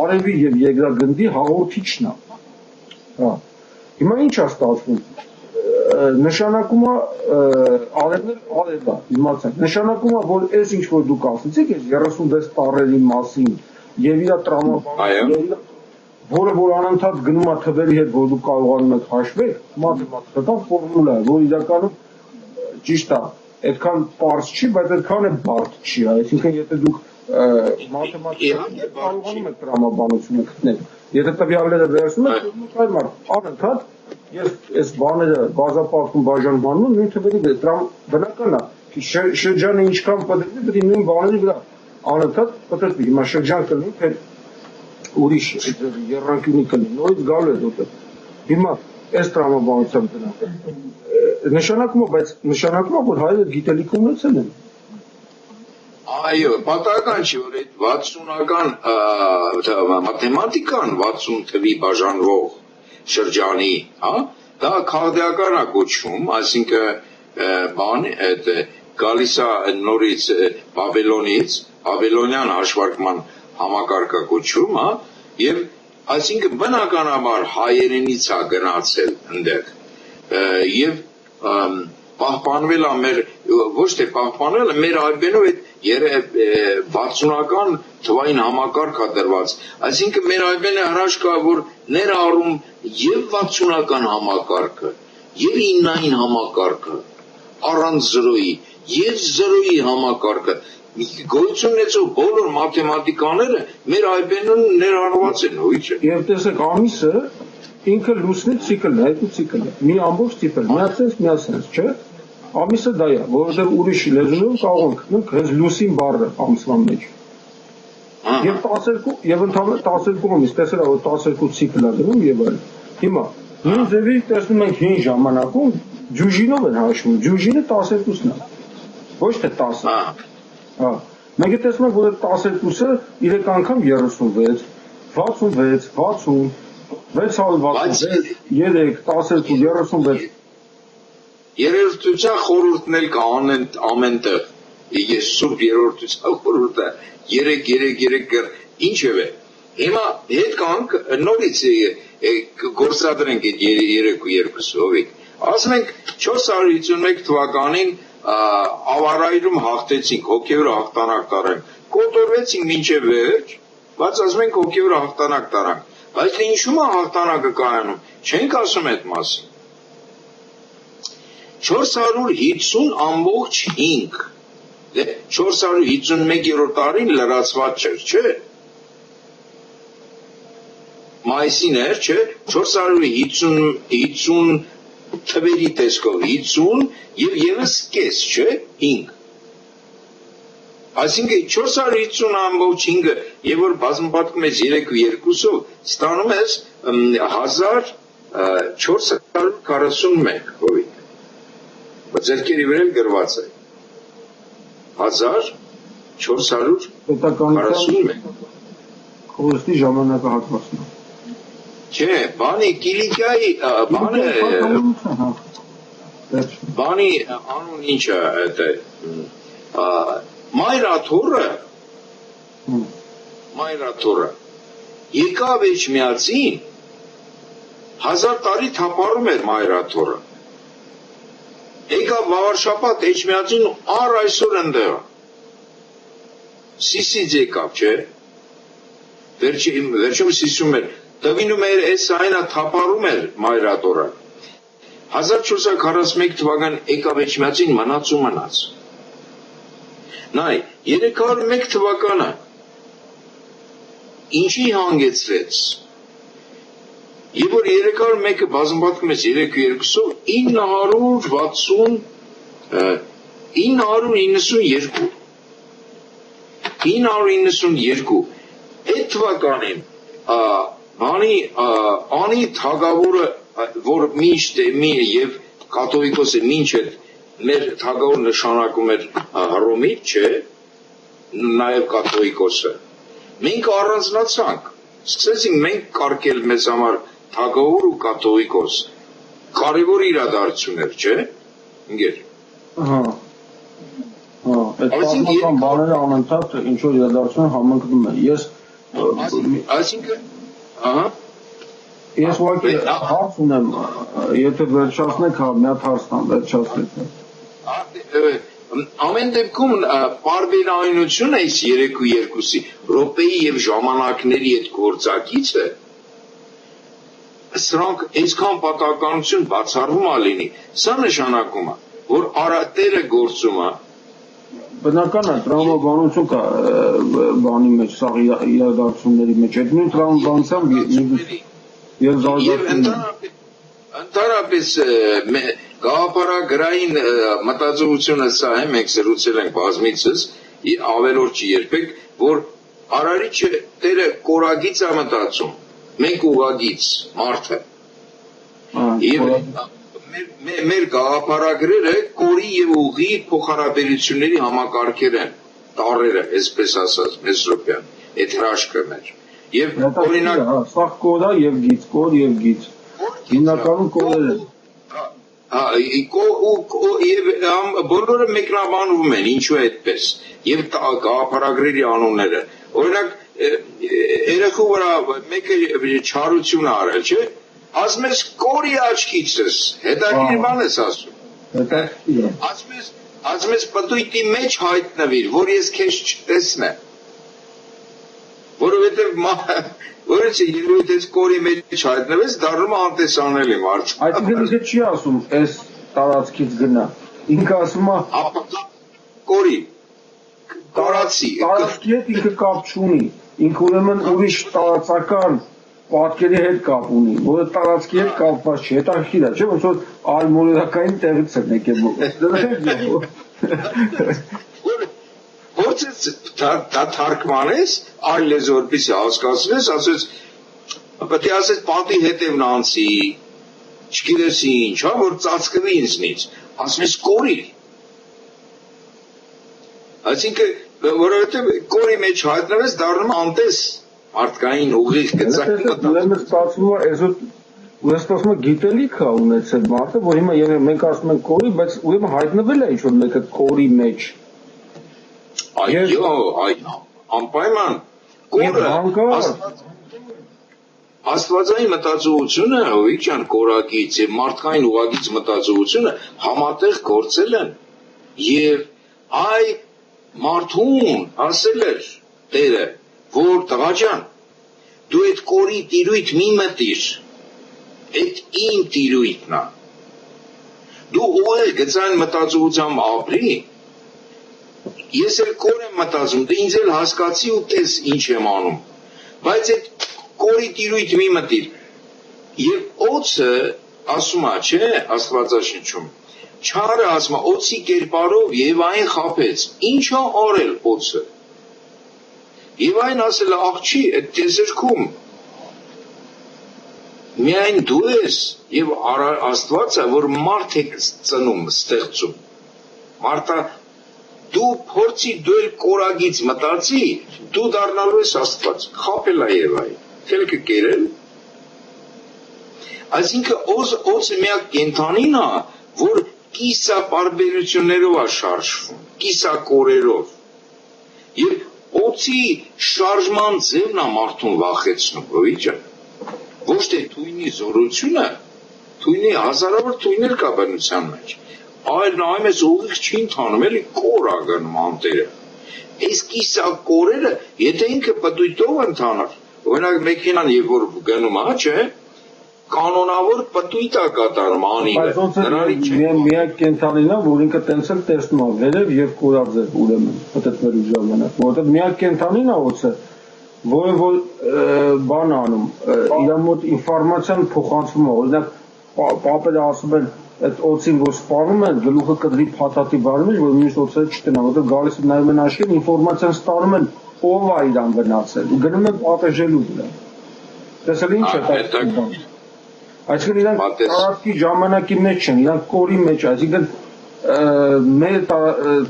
արևի եւ երկրագնդի հաղորդիչն է։ Հա։ Հիմա ինչ է ստացվում։ Նշանակում է արևն արևա, իմացանք։ Նշանակում է, որ այս ինչ որ դուք ասացիք, այս 36 տարերի մասին եւ իր տրամաբանությունը, որը որ անընդհատ գնում է թվերի հետ, որ դուք կարողանում եք հաշվել, մաթեմատիկական ֆորմուլա է, որ իրականում ճիշտ է, այդքան պարզ չի, բայց այդքան է բարդ չի, այսինքն եթե դուք մաթեմատիկական կարողանում եք տրամաբանությունը գտնել, եթե տվյալները վերցնում եք, դուք այլ մարդ անընդհատ ես այս բաները բազապարտում բաժանվում նույն թվերի դրամ բնական է շրջանը ինչքան պատրաստի պետք է նույն բաների վրա անընդհատ պատրաստի հիմա շրջան կլինի թե ուրիշ երրանկյունի կլինի նորից գալու է դուք հիմա այս տրամաբանությամբ դրանք նշանակում է բայց նշանակում է որ հայերը գիտելիք ունեցել են այո պատահական չի որ այդ 60-ական մաթեմատիկան 60 թվի բաժանվող շրջանի, հա, դա քաղաքական է կոչվում, այսինքն բան այդ գալիս է նորից Բաբելոնից, Բաբելոնյան հաշվարկման համակարգը կոչվում, հա, եւ այսինքն բնականաբար հայերենից է գնացել այնտեղ եւ պահպանվել է մեր ոչ թե պահպանվել է մեր այբենով այդ 60-ական թվային համակարգ է դրված այսինքն մեր այբենը հրաշք է որ ներառում եւ 60-ական համակարգը եւ 9-ային համակարգը առանց 0-ի եւ 0-ի համակարգը գոյություն ունեցող բոլոր մաթեմատիկաները մեր այբենում ներառված են ոչ է եւ տեսեք ամիսը ինքը լուսնի ցիկլն է այդ ցիկլը մի ամբողջ ցիկլ միացած չէ ամիսը դա է որովհետեւ ուրիշ լեզուներում կարող ենք գտնենք հենց լուսին բառը ամսվան մեջ եւ 12 եւ ընդհանուր 12 ամիս տեսել որ 12 ցիկլ է դնում եւ այլն հիմա նույն ձևի տեսնում ենք հին ժամանակում ջուժինով են հաշվում ջուժինը 12-ն է ոչ թե 10 հա մենք տեսնում ենք որ 12-ը 3 անգամ 36 66 60 666 3 12 36 Երրորդության խորհուրդն էլ կա ամենտեղ ես սուրբ երրորդության խորհուրդը 3 ինչևէ հիմա հետ կանք նորից գործադրենք այդ 3 ովիկ ասում ենք 451 թվականին ավարայրում հաղթեցինք հոգևոր հաղթանակ տարանք կոտորվեցինք մինչև վերջ բայց ասում ենք հոգևոր հաղթանակ տարանք բայց ինչու՞մ է հաղթանակը կայանում չենք ասում այդ մասին 450.5 451-րդ տարին լրացված չէր, չէ։ Մայիսին էր, չէ, 450 թվերի տեսքով 50 եւ եւս կես, չէ, 5։ Այսինքն 450.5-ը եւ որ բազմապատկում ես 3-2-ով, ստանում ես 1441 հովի։ Բայց ձերքերի վրա գրված է 1441 Խորհրդի ժամանակահատվածն չէ, բանի Կիլիկիայի բանի անուն ինչ է այդ Մայրաթորը եկավ Էջմիածին 1000 տարի թափառում էր Մայրաթորը եկավ Վավարշապատ Էջմիածին առ այսօր ընդեղ Սիսից եկավ, չէ վերջում Սիսում էր տվինում էր այս այնա թափառում էր Մայրաթորը 1441 թվական եկավ Էջմիածին մնաց ու մնաց նայ 301 թվականը ինչի հանգեցրեց Եվ որ 301-ը բազմապատկում ես 3-2-ով 992 այդ թվականին անի թագավորը որ միշտ մի եւ կաթողիկոսը մինչև մեր թագավոր նշանակում էր Հռոմից չէ նաեւ կաթողիկոսը մենք առանձնացանք սկսեցինք մենք կարգել մեզ համար թագավոր ու կաթողիկոս կարևոր իրադարձություններ, չէ՞։ Ինգեր։ Հա։ Այդ պատմական բաները անընդհատ ինչ որ իրադարձություն համընկնում են։ Այսինքն, ահա։ Ես ուղղակի հարց ունեմ, եթե վերջացնեք, մի հատ հարց տամ, վերջացնեք։ Ամեն դեպքում պարբերայնությունը այս 3-2-ի րոպեի եւ ժամանակների այդ գործակիցը սրանք այսքան պատահականություն բացառվում է լինի, սա նշանակում է, որ Տերը գործում է բնական է, տրամաբանություն կա բանի մեջ, սաղ իրադարձությունների մեջ, այդ նույն տրամաբանությամբ եւ ընդհանրապես գաղափարագրային մտածողությունը սա է, մենք զրուցել ենք բազմիցս, ավելորդ չի երբեք, որ Արարիչը Տերը կորագից է մտածում, մենք ուղագից, մարդը։ Եվ մեր գաղափարագրերը կորի եւ ուղի փոխհարաբերությունների համակարգեր են, տառերը, այսպես ասած, Մեսրոպյան, այդ հրաշքը մեր։ Եվ օրինակ, սա կոր է եւ գից, կոր եւ գից։ Հիմնականում կորեր են։ Եվ բոլորը մեկնաբանվում են, ինչու է այդպես։ Եվ գաղափարագրերի անունները։ Օրինակ, երեխու վրա մեկը չարություն արել, չէ՞։ Ասում ես կորի աչքիցս, հետաքրքիր բան ես ասում։ Ասում ես պտույտի մեջ հայտնվիր, որ ես քեզ չտեսնեմ։ Որովհետև երբ ես կորի մեջ հայտնվես, դառնում է անտեսանելի մարդ։ Այսինքն ինքը չի ասում, այս տարածքից գնա։ Ինքը ասում է կորի, տարածի։ Տարածքի հետ ինքը կապ չունի։ Ինքը ուրեմն ուրիշ տարածական պատկերի հետ կապ ունի, որը տարածքի հետ կապված չի, հետաքրքիր է, չէ՞, ոնց որ այլմոլորակային տեղից են եկել։ Ոնց դա թարգմանես, այլ լեզվորպիսի հասկացնես, ասես, պետք է ասես պատի հետևն անցի, չգիտես ինչ, հա, որ ծածկվի ինձնից, ասում ես կորի։ Այսինքն, որովհետև կորի մեջ հայտնվես, դառնում անտես մարդկային ուղիղ գծակի Ուրեմն ստացվում է, այսօր գիտելիք է ունեցել մարդը, որ հիմա մենք ասում ենք կորի, բայց ուրեմն հայտնվել է ինչ-որ մեկը կորի մեջ։ Այո, անպայման, կորը, աստվածային մտածողությունը, հովիճան կորակից և մարդկային ուղագից մտածողությունը համատեղ գործել են և այ մարդուն ասել էր Տերը, որ տղաջան, դու այդ կորի տիրույթ մի մտիր, այդ իմ տիրույթն է, դու ուղղել գծային մտածողությամբ ապրի, ես էլ կոր եմ մտածում, դե ինձ էլ հասկացի ու տես ինչ եմ անում, բայց այդ կորի տիրույթ մի մտիր, և օձը ասում է, չէ, աստվածաշնչում, չարը ասում է, օձի կերպարով Եվային խաբեց, ինչ է արել օձը, և այն ասել է, աղջի, այդ տեզերքում, միայն դու ես և Աստվածը, որ մարդ եք ծնում, ստեղծում, մարդը, դու փորձի դու էլ կորագից մտածի, դու դառնալու ես Աստված, խաբել է Եվային, խելքը կերել, այսինքն օձը միակ կենդանին է, որ կիսապարբերություններով է շարժվում, կիսակորերով, և օձի շարժման ձևն է մարդուն վախեցնում, հովիճան, ոչ թե թույնի զորությունը, թույնի հազարավոր թույներ կա բնության մեջ, այլ նայում ես ուղիղ չի ընթանում, էլի կոր է գնում անտերը, այս կիսակորերը, եթե ինքը պտույտով ընթանար, օրինակ մեքենան երբ որ գնում է, չէ, կանոնավոր պտույտ է կատարում անիվը, նրանից միակ կենդանին է, որ ինքը տենց էլ տեսնում է վերև և կորած է ուրեմն պտտվելու ժամանակ, որովհետև միակ կենդանին է օձը, որը որ բան անում, իր մոտ ինֆորմացիան փոխանցվում է, օրինակ պապերը ասում են այդ օձին, որ սպանում են, գլուխը կդրի փաթաթի վրա մեջ, որ մյուս օձերը չտնան, որովհետև գալիս են նայում են աշխեն, ինֆորմացիան ստանում են, ով է իրան գնացել, ու գնում են պատժելու դրան։ Տեսել ինչ է դա։ Այսինքն իրանք տարածքի ժամանակի մեջ չեն, իրանք կորի մեջ, այսինքն մեր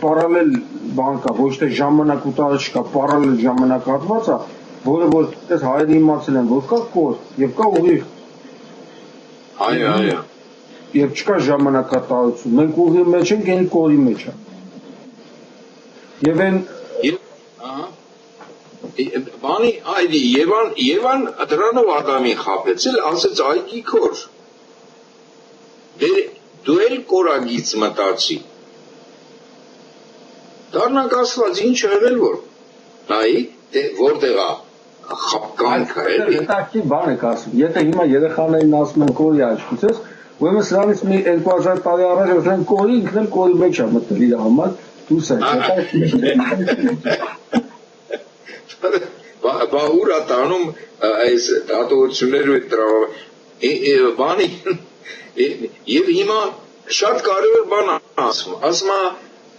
պարալել բան կա, ոչ թե ժամանակ ու տարած չկա, պարալել ժամանակահատված է, որը որ հայերը իմացել են, որ կա կոր և կա ուղիղ։ Այո, երբ չկա ժամանակատարություն, մենք ուղի մեջ ենք, այն կորի մեջ է։ Եվ այն բանի այդի Եվան դրանով Ադամին խաբեցել, ասեց այգի քոր։ Դու էլ կորագից մտածի։ Դառնանք Աստված ինչ եղել որ։ Նայի, որտեղ է խապկանքը էլի։ Հետաքրքիր բան եք ասում։ Եթե հիմա երեխաներին ասում են կորի աչքից, ուրեմն սրանից մի 2000 տարի առաջ ասեն կորի, ինքն էլ կորի մեջ է մտել իր համար, դուս է։ Բա ուր է տանում այս դատողություններով այդ բանի եւ հիմա շատ կարևոր բան ասում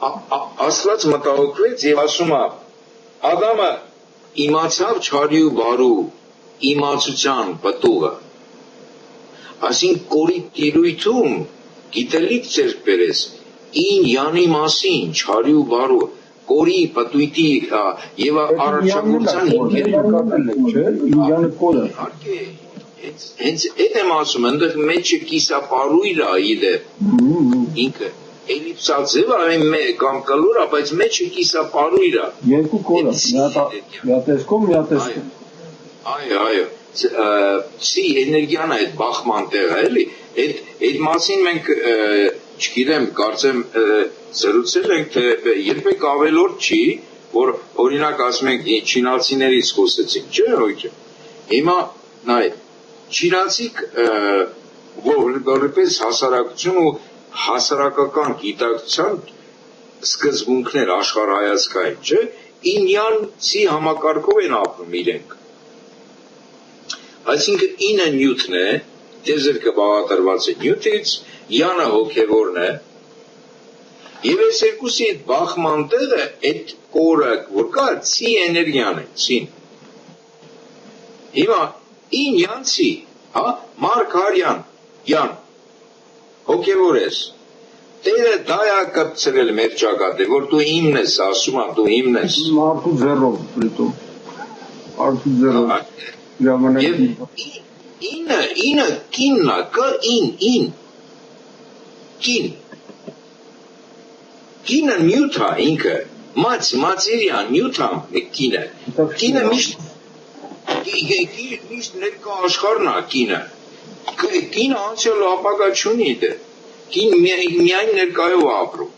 Աստված մտահոգվեց եւ ասում է Ադամը իմացավ չարի ու բարու իմացության պտուղը ասին կորի տիրույթում գիտելիք ձեր բերես ին յանի մասին չարի ու բարու կորի պտույտի եւ առաջակցության ինքերը կորը հենց այդ եմ ասում այնտեղ մեջը կիսապարույր է իդե ինքը էլիպսաձև է կամ կլոր է բայց մեջը կիսապարույր է երկու կորը միատեսկում այո սի էներգիան է այդ բախման տեղը էլի այդ մասին մենք չգիտեմ կարծեմ զրուցել ենք թե երբեք ավելորդ չի որ օրինակ ասում ենք չինացիներից խոսեցինք չէ հույքը հիմա նայ չինացիք որպես հասարակություն ու հասարակական գիտակցության սկզբունքներ աշխարհայացքային չէ ինյանցի համակարգով են ապրում իրենք այսինքն ինը նյութն է տեզերքը բաղադրված է նյութից յանը հոգևորն է եւ այս երկուսի այդ բախման տեղը այդ կորը որ կա ցի էներգիան է ցին հիմա ինյանցի հա Մարգարյան յան հոգևոր ես Տերը դա է կապցրել մեր ճակատը որ դու իմն ես ասում եմ դու իմն ես մարդու ձեռով պրիտում մարդու ձեռով ժամանակի ինը կիննա կը ին կինը նյութա ինքը մացիրիան նյութա կինը միշտ ներկա աշխարհն է կինը անցյալ ապագա չունի դե կին միայն ներկայով ապրում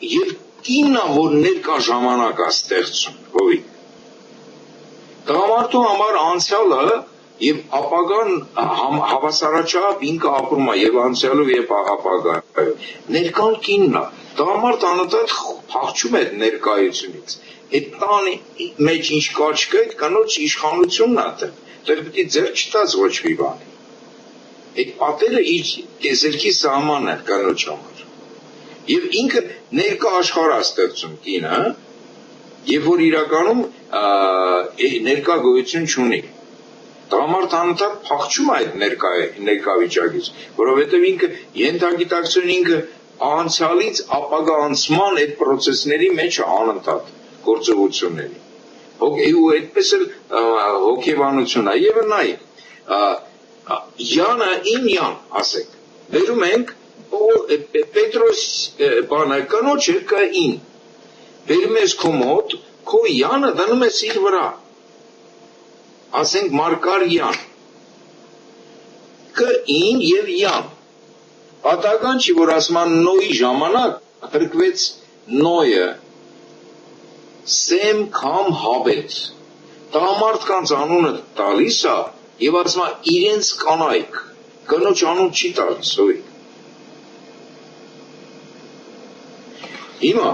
եւ կինը որ ներկա ժամանակ է ստեղծում հովի տղամարդու համար անցյալը եւ ապագան հավասարաչափ ինքը ապրում է եւ անցյալով եւ ապագայով ներկան կինն է տղամարդ անընդհատ փախչում է ներկայությունից այդ տանի մեջ ինչ կա չկա այդ կանոց իշխանությունն է դեռ պետք է ձեռ չտաս ոչ մի բան այդ պատերը իր տեսերքի սահմանն է կանոց համար եւ ինքը ներկա աշխարհ է ստեղծում կինը եւ որ իրականում ներկա գոյություն չունի տղամարդ անընդհատ փախչում է այդ ներկա վիճակից որովհետեւ ինքը ենթագիտակցություն ինքը անցյալից ապագա անցման այդ process-ների մեջ անընդհատ գործողությունների ու այդպես էլ հոգեբանություն է եւ նայ յանը ինյան ասեք վերում ենք Պետրոս բանը կանոչ կա ին վերում ես քո մոտ քո յանը դնում ես իր վրա ասենք Մարգարյան կը ին եւ յան պատական չի որ ասում են նոյի ժամանակ հրկվեց նոյը սեմ կամ հավեց տղամարդկանց անունը տալիս է եւ ասում է իրենց կանայք կնոջ անուն չի տալիս ոյ հիմա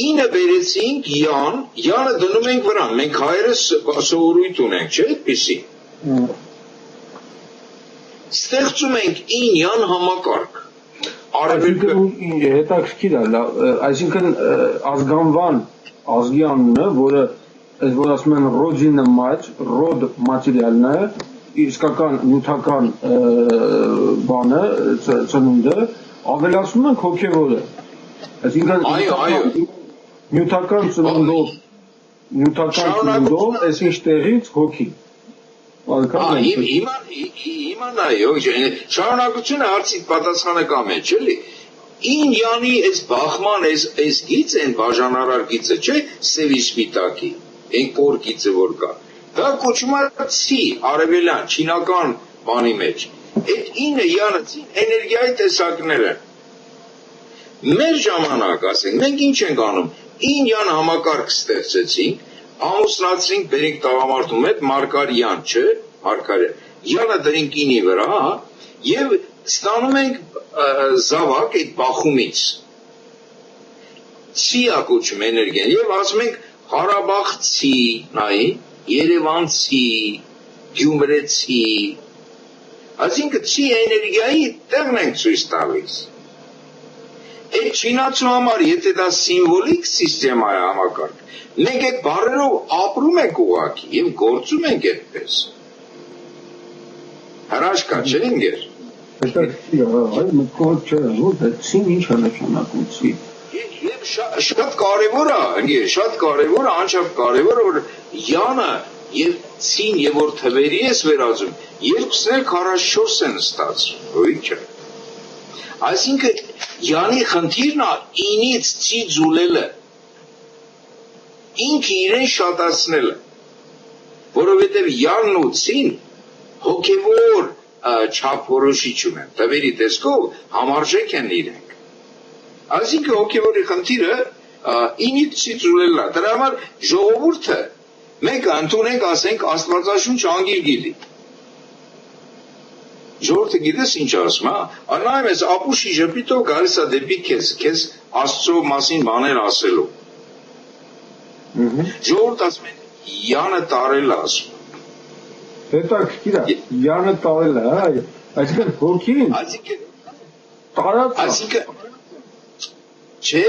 ինը բերեցինք յանը դնում ենք վրան մենք հայերս սովորույթ ունենք չէ այդպիսի ստեղծում ենք ինյան համակարգ արևելքը հետաքրքիր է այսինքն ազգանվան ազգի անունը որը այս որ ասում են ռոդինը մաչ ռոդ մատերիալն է իսկական նյութական բանը ծնունդը ավելացնում ենք հոգևորը այսինքն նյութական ծնունդով նյութական կունդով, այսինչ տեղից հոգի։ Հիմա նայո, շարունակությունը հարցի պատասխանը կա մեջ, էլի։ Ին յանի այս բախման, այս գիծ են բաժանարար գիծը, չէ, սևի սպիտակի, այն կոր գիծը որ կա։ Դա կոչվում է ցի, արևելյան, չինական բանի մեջ։ Այդ ինը յանը ցին էներգիայի տեսակները։ Մեր ժամանակ, ասենք, մենք ինչ ենք անում։ Ին յան համակարգ ստեղծեցինք, ամուսնացրինք, բերենք տղամարդու հետ Մարգարյան, չէ, Մարգարյան։ Յանը դրենք ինի վրա, եւ ստանում ենք զավակ այդ բախումից։ Ցիա կոչում էներգիան եւ ասում ենք Ղարաբաղցի, նայի, Երևանցի, Գյումրեցի։ Այսինքն ցի էներգիայի տեղն ենք ցույց տալիս։ Այդ չինացու համար, եթե դա սիմվոլիկ սիստեմա է համակարգ, մենք այդ բառերով ապրում ենք ուղղակի եւ գործում ենք այդպես։ Հրաշքա չէ՞ ինգեր։ Այո, մտքով չէ, որ դա ցին ինչ է նշանակում ցի։ Եվ շատ կարևոր է, ինգեր, շատ կարևոր է, անչափ կարևոր է, որ յանը եւ ցին եւ որ թվերի ես վերածում, երկուսն էլ 44 են ստացվում, ոչ չէ։ Այսինքն յանի խնդիրն է ինից ցի ձուլելը։ Ինքը իրեն շատացնելը, որովհետեւ յանն ու ցին հոգևոր չափ որոշիչ ունեն, թվերի տեսքով համարժեք են իրենք։ Այսինքն հոգևորի խնդիրը ինից ցի ձուլելն է։ Դրա համար ժողովուրդը մենք ընդունենք, ասենք, Աստվածաշունչ անգիր գիտի։ Ժողովուրդը գիտես ինչ ասում, հա, նայում ես ապուշի ժպիտով գալիս է դեպի քեզ Աստծո մասին բաներ ասելու։ Ժողովուրդը ասում են յանը տարել ասում։ Հետաքրքիր է, յանը տարել է, հա, այսինքն հոգին տարած է։ Այսինքն չէ,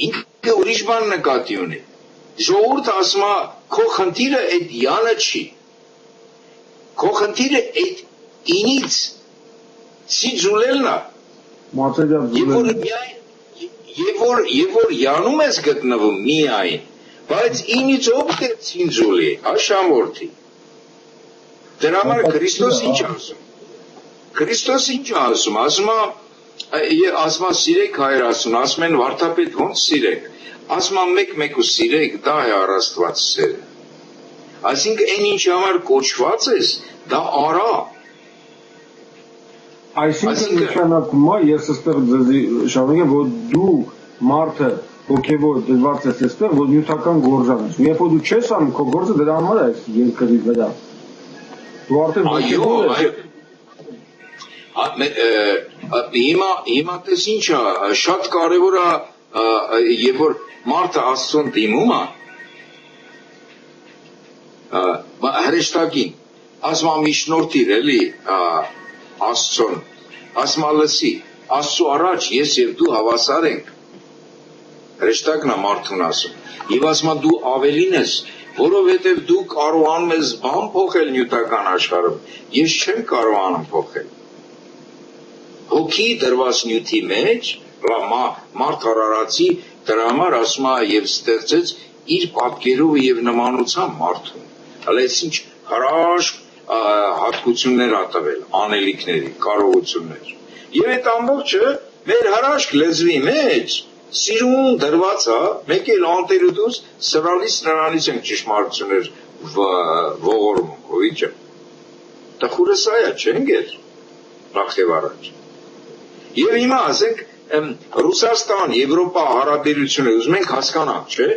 ինքը ուրիշ բան նկատի ունի։ Ժողովուրդը ասում է քո խնդիրը այդ յանը չի։ Քո խնդիրը այդ ինից ցի ձուլելն է։ Մատերիալ Եվ որ յանում ես գտնվում միայն, բայց ինից ով է ցին ձուլի, աշամորդի։ Դրա համար Քրիստոս ինչ ասում։ Քրիստոս ինչ ասում, ասում է սիրեք հայր ասում, ասում են վարդապետ ոնց սիրեք, ասում է մեկ ու սիրեք, դա է առաստված սերը։ Այսինքն այն ինչ համար կոչված ես, դա արա։ Այսինքն նշանակում է, ես այստեղ ձեզի շարունակեմ, որ դու մարդը հոգևոր դրված ես այստեղ, որ նյութական գործան ես։ Երբ որ դու չես անում քո գործը, դրա համար է երկրի վրա։ Դու արդեն հոգևոր ես։ Հիմա տես ինչ է, շատ կարևոր է, երբ որ մարդը Աստծուն դիմում է, հրեշտակին, ասում է միջնորդիր էլի Աստծուն, ասում է լսի, Աստծու առաջ ես եւ դու հավասար ենք։ Հրեշտակն է մարդուն ասում։ Եվ ասում է դու ավելին ես, որովհետև դու կարողանում ես բան փոխել նյութական աշխարհում, ես չեմ կարողանում փոխել։ Հոգի դրված նյութի մեջ, մարդ արարածի դրա համար ասում է եւ ստեղծեց իր պատկերով եւ նմանությամբ մարդուն։ Հələ ինչ հրաշք հատկություններ ա տվել, անելիքների, կարողություններ։ Եվ այդ ամբողջը մեր հրաշք լեզվի մեջ սիրուն դրված է, մեկ էլ անտերուդուս սրալից նրանից ենք ճշմարտություններ ողորում, հովիճը։ Տխուրը սա է, չէ՞ ընկեր, նախև առաջ։ Եվ հիմա ասենք Ռուսաստան, Եվրոպա հարաբերությունը ուզում ենք հասկանանք, չէ՞,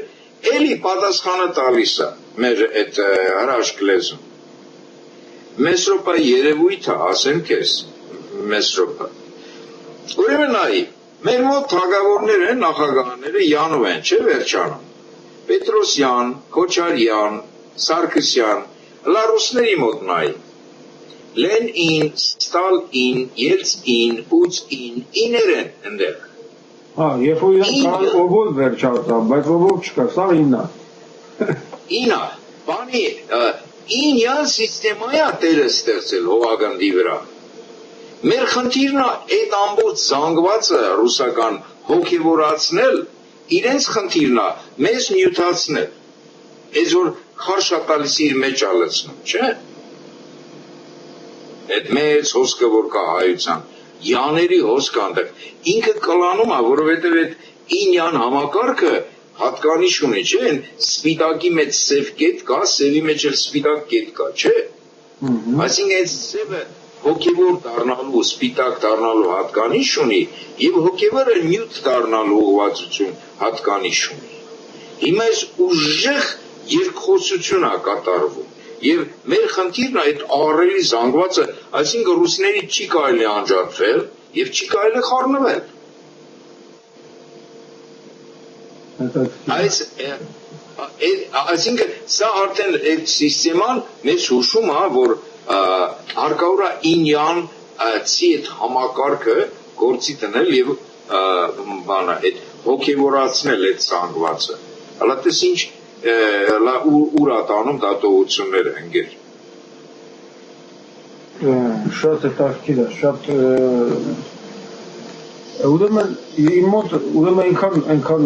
էլի պատասխանը տալիս է մեր այդ հրաշք լեզուն։ Մեսրոպա երևույթը, ասեմ քեզ, Մեսրոպա։ Ուրեմն նայի, մեր մոտ թագավորները, նախագահները յանով են, չէ՞ վերջանում։ Պետրոսյան, Քոչարյան, Սարգսյան, լարուսների մոտ նայի։ Լենին, Ստալին, Ելցին, Պուտին, իներ են ընդեղ։ Հա, երբ որ իրան կարող ովով վերջացավ, բայց ովով չկա, սա ինա։ Ինա, բանի, ինյան սիստեմայա տերը ստեղծել հողագնդի վրա։ Մեր խնդիրն է այդ ամբողջ զանգվածը ռուսական հոգևորացնել, իրենց խնդիրն է մեզ նյութացնել։ այս որ խարշատալիսի իր մեջ ալեցնում, չէ։ Այդ մեծ հոսքը որ կա հայության, յաների հոսքը այնտեղ, ինքը կլանում է, որովհետև այդ ինյան համակարգը հատկանիշ ունի, չէ, սպիտակի մեջ սև կետ կա, սևի մեջ էլ սպիտակ կետ կա, չէ։ Այսինքն այդ սևը հոգևոր դառնալու, սպիտակ դառնալու հատկանիշ ունի, եւ հոգևորը նյութ դառնալու ուղղվածություն հատկանիշ ունի։ Հիմա այս ուժեղ երկխոսություն է կատարվում, եւ մեր խնդիրն է այդ աղրերի զանգվածը, այսինքն ռուսների չի կարելի անջատվել եւ չի կարելի խառնվել։ Այսինքն սա արդեն այդ սիստեման մեզ հուշում է, որ հարկավոր է ինյան ցի այդ համակարգը գործի տնել եւ բանը այդ հոգեվորացնել այդ զանգվածը։ Հələ տես ինչ ուր է տանում դատողությունները ընկեր։ Շատ հետաքրքիր է, շատ ուրեմն իմ մոտ այնքան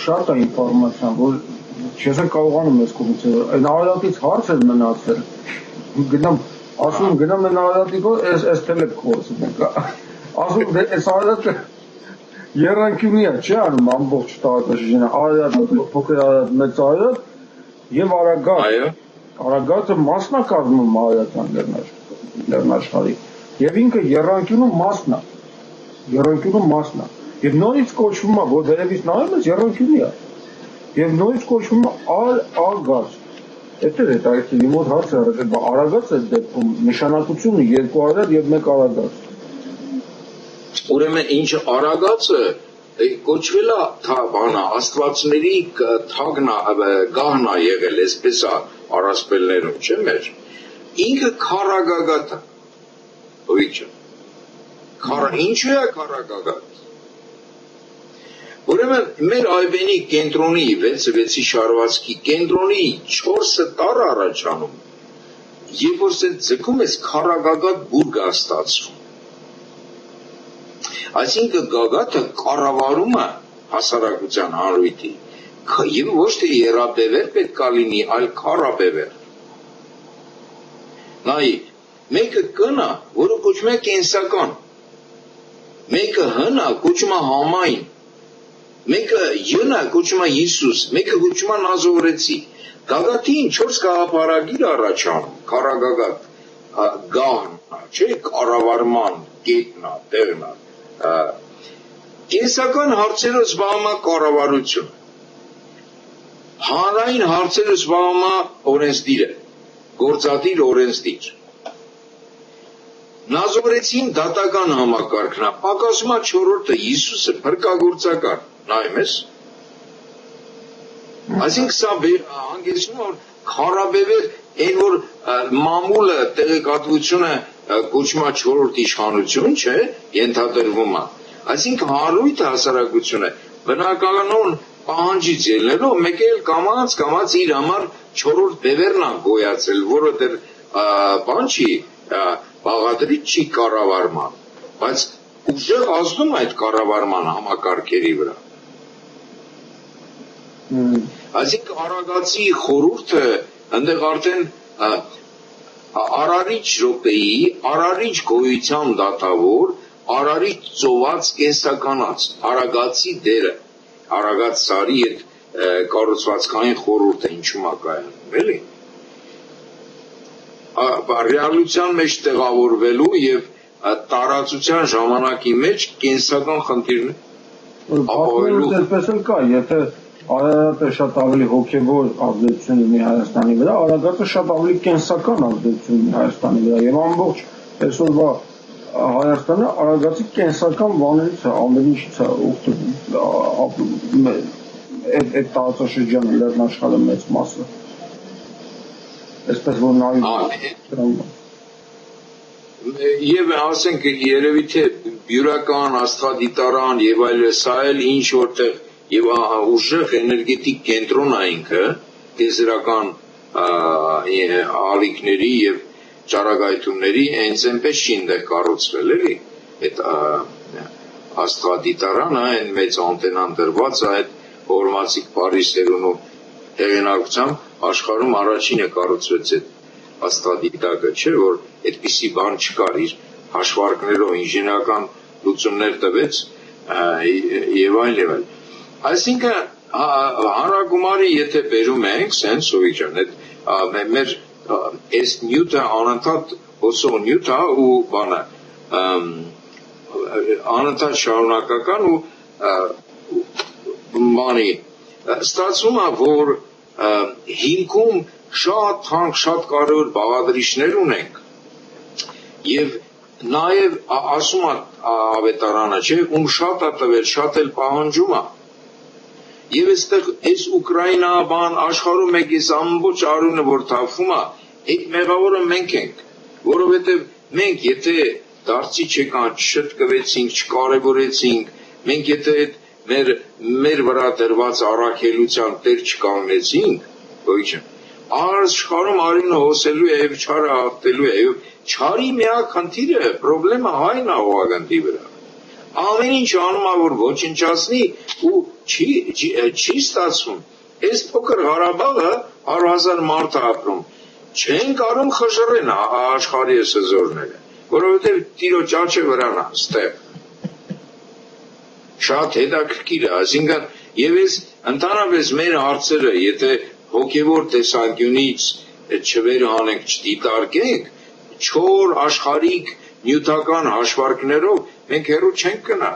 շատ է ինֆորմացիա, որ չես կարողանում ես կողմից այն Արարատից հարց էր մնացել, ասում գնամ այն Արարատիկով, այս թելեպ խոսում ենք, ասում այս Արարատը եռանկյունի է, չի անում ամբողջ տարածաշրջանը, Արարատ, փոքր Արարատ, մեծ Արարատ եւ Արագածը մասնակազմում Արարատյան լեռնաշխարհի եւ ինքը եռանկյունու մասն է, եւ նորից կոչվում է, որ վերևից նայում ես եռանկյունի է, եւ նորից կոչվում է Արագած։ Դա հետաքրքիր իմ մոտ հարց է արել, Արագած է դեպքում նշանակությունը 2 Արարատ եւ 1 Արագած։ Ուրեմն ինչ Արագածը կոչվել է բանա աստվածների գահն է եղել, այսպես է առասպելներում, չէ՞ մեր։ Ինքը քարագագաթ է։ Ոիչը։ Ինչու է քարագագաթ։ Ուրեմն մեր այբենի կենտրոնի 6-6-ի շարվածքի կենտրոնի 4 տառ առաջանում, երբ որ ձգում ես քարագագաթ բուրգ է ստացվում։ Այսինքն գագաթը կառավարում է հասարակության հանրույթի, եւ ոչ թե երաբևեր պետք է լինի, այլ քարաբևեր։ Նայ, մեկը կնա, որը կոչվում է կենսական, մեկը հնա, կոչվում է համայն, մեկը յնա, կոչվում է Հիսուս, մեկը կոչվում է Նազովրեցի։ Գագաթին 4 գաղափարագիր առաջանում, քարագագաթ, գահն, չէ, կառավարման կետն է, տեղն է։ Կենսական հարցերով զբաղվում է կառավարությունը, հանրային հարցերով զբաղվում է օրենսդիրը, գործադիր օրենսդիր։ Նազովրեցին դատական համակարգն է, պակասում է 4-րդը Հիսուսը փրկագործական, նայում ես։ Այսինքն սա հանգեցնում է, որ քարաբևեր այն որ մամուլը տեղեկատվությունը կոչվում է 4-րդ իշխանություն, չէ, ենթադրվում է։ Այսինքն հանրույթը հասարակությունը բնականon պահանջից ելնելով մեկ էլ կամաց իր համար 4-րդ բևերն է գոյացել, որը դեռ բան չի, բաղադրիչ չի կառավարման, բայց ուժեղ ազդում է այդ կառավարման համակարգերի վրա։ Այսինքն Արագածի խորհուրդը այնտեղ արդեն Արարիչ րոպեի, Արարիչ գոյության դատավոր, Արարիչ ծոված կենսականած, Արագածի դերը, Արագած սարի այդ կառուցվածքային խորհուրդը ինչու՞մ է կայանում, էլի։ Ռեալության մեջ տեղավորվելու եւ տարածության ժամանակի մեջ կենսական խնդիրն ապահովելու այդպես էլ կա, եթե Արարատը շատ ավելի հոգևոր ազդեցություն ունի Հայաստանի վրա, Արագածը շատ ավելի կենսական ազդեցություն ունի Հայաստանի վրա եւ ամբողջ այսօրվա Հայաստանը Արագածի կենսական բաներից է, ամենից է օգտվում այդ տարածաշրջանը լեռնաշխարհի մեծ մասը։ Այսպես որ նայում եւ ասենք երևի թե բյուրական աստղադիտարան եւ այլ սա էլ ինչ որտեղ եւ ուժեղ էներգետիկ կենտրոն է ինքը տեզերական ալիքների եւ ճառագայթումների հենց այնպես չի այնտեղ կառուցվել էլի այդ աստղադիտարանը այն մեծ անտենան դրված է այդ հորմացիկ Փարիսերուն ու հեղինակությամբ աշխարհում առաջինը կառուցվեց այդ աստղադիտակը, չէ՞ որ այդպիսի բան չկար, իր հաշվարկներով ինժեներական լուծումներ տվեց եւ այլ։ Այսինքն հանրագումարի եթե բերում ենք, sense ովիք ջան, այդ մեր այս նյութը անընդհատ հոսող նյութ է ու բանը անընդհատ շարունակական ու բանի ստացվում է որ հիմքում շատ թանկ, շատ կարևոր բաղադրիչներ ունենք եւ նաեւ ասում է ավետարանը, չէ, ում շատ է տվել, շատ էլ պահանջում է եւ այստեղ այս Ուկրաինա բան աշխարհում եկես ամբողջ արունը որ թափվում է, այդ մեղավորը մենք ենք, որովհետեւ մենք եթե դարձի չեկան, չշտկվեցինք, չկարևորեցինք, մենք եթե մեր վրա դրված առաքելության տեր չկանգնեցինք, ոչ աշխարհում արյունը հոսելու է եւ չարը հաղթելու է եւ չարի միակ խնդիրը խնդրեմը հայն է ողագնդի վրա ամեն ինչ անում է որ ոչնչացնի ու չի ստացվում այս փոքր Ղարաբաղը 100,000 մարդ է ապրում չեն կարող խժռեն աշխարհի սզորները որովհետեւ տիրոջ աչքը վրան է ստեղ շատ հետաքրքիր է այսինքն եւ այս ընդհանրապես մեր հարցերը եթե հոգեվոր տեսանկյունից չվերհանենք չդիտարկենք չոր աշխարհիկ նյութական հաշվարկներով մենք հեռու չենք գնա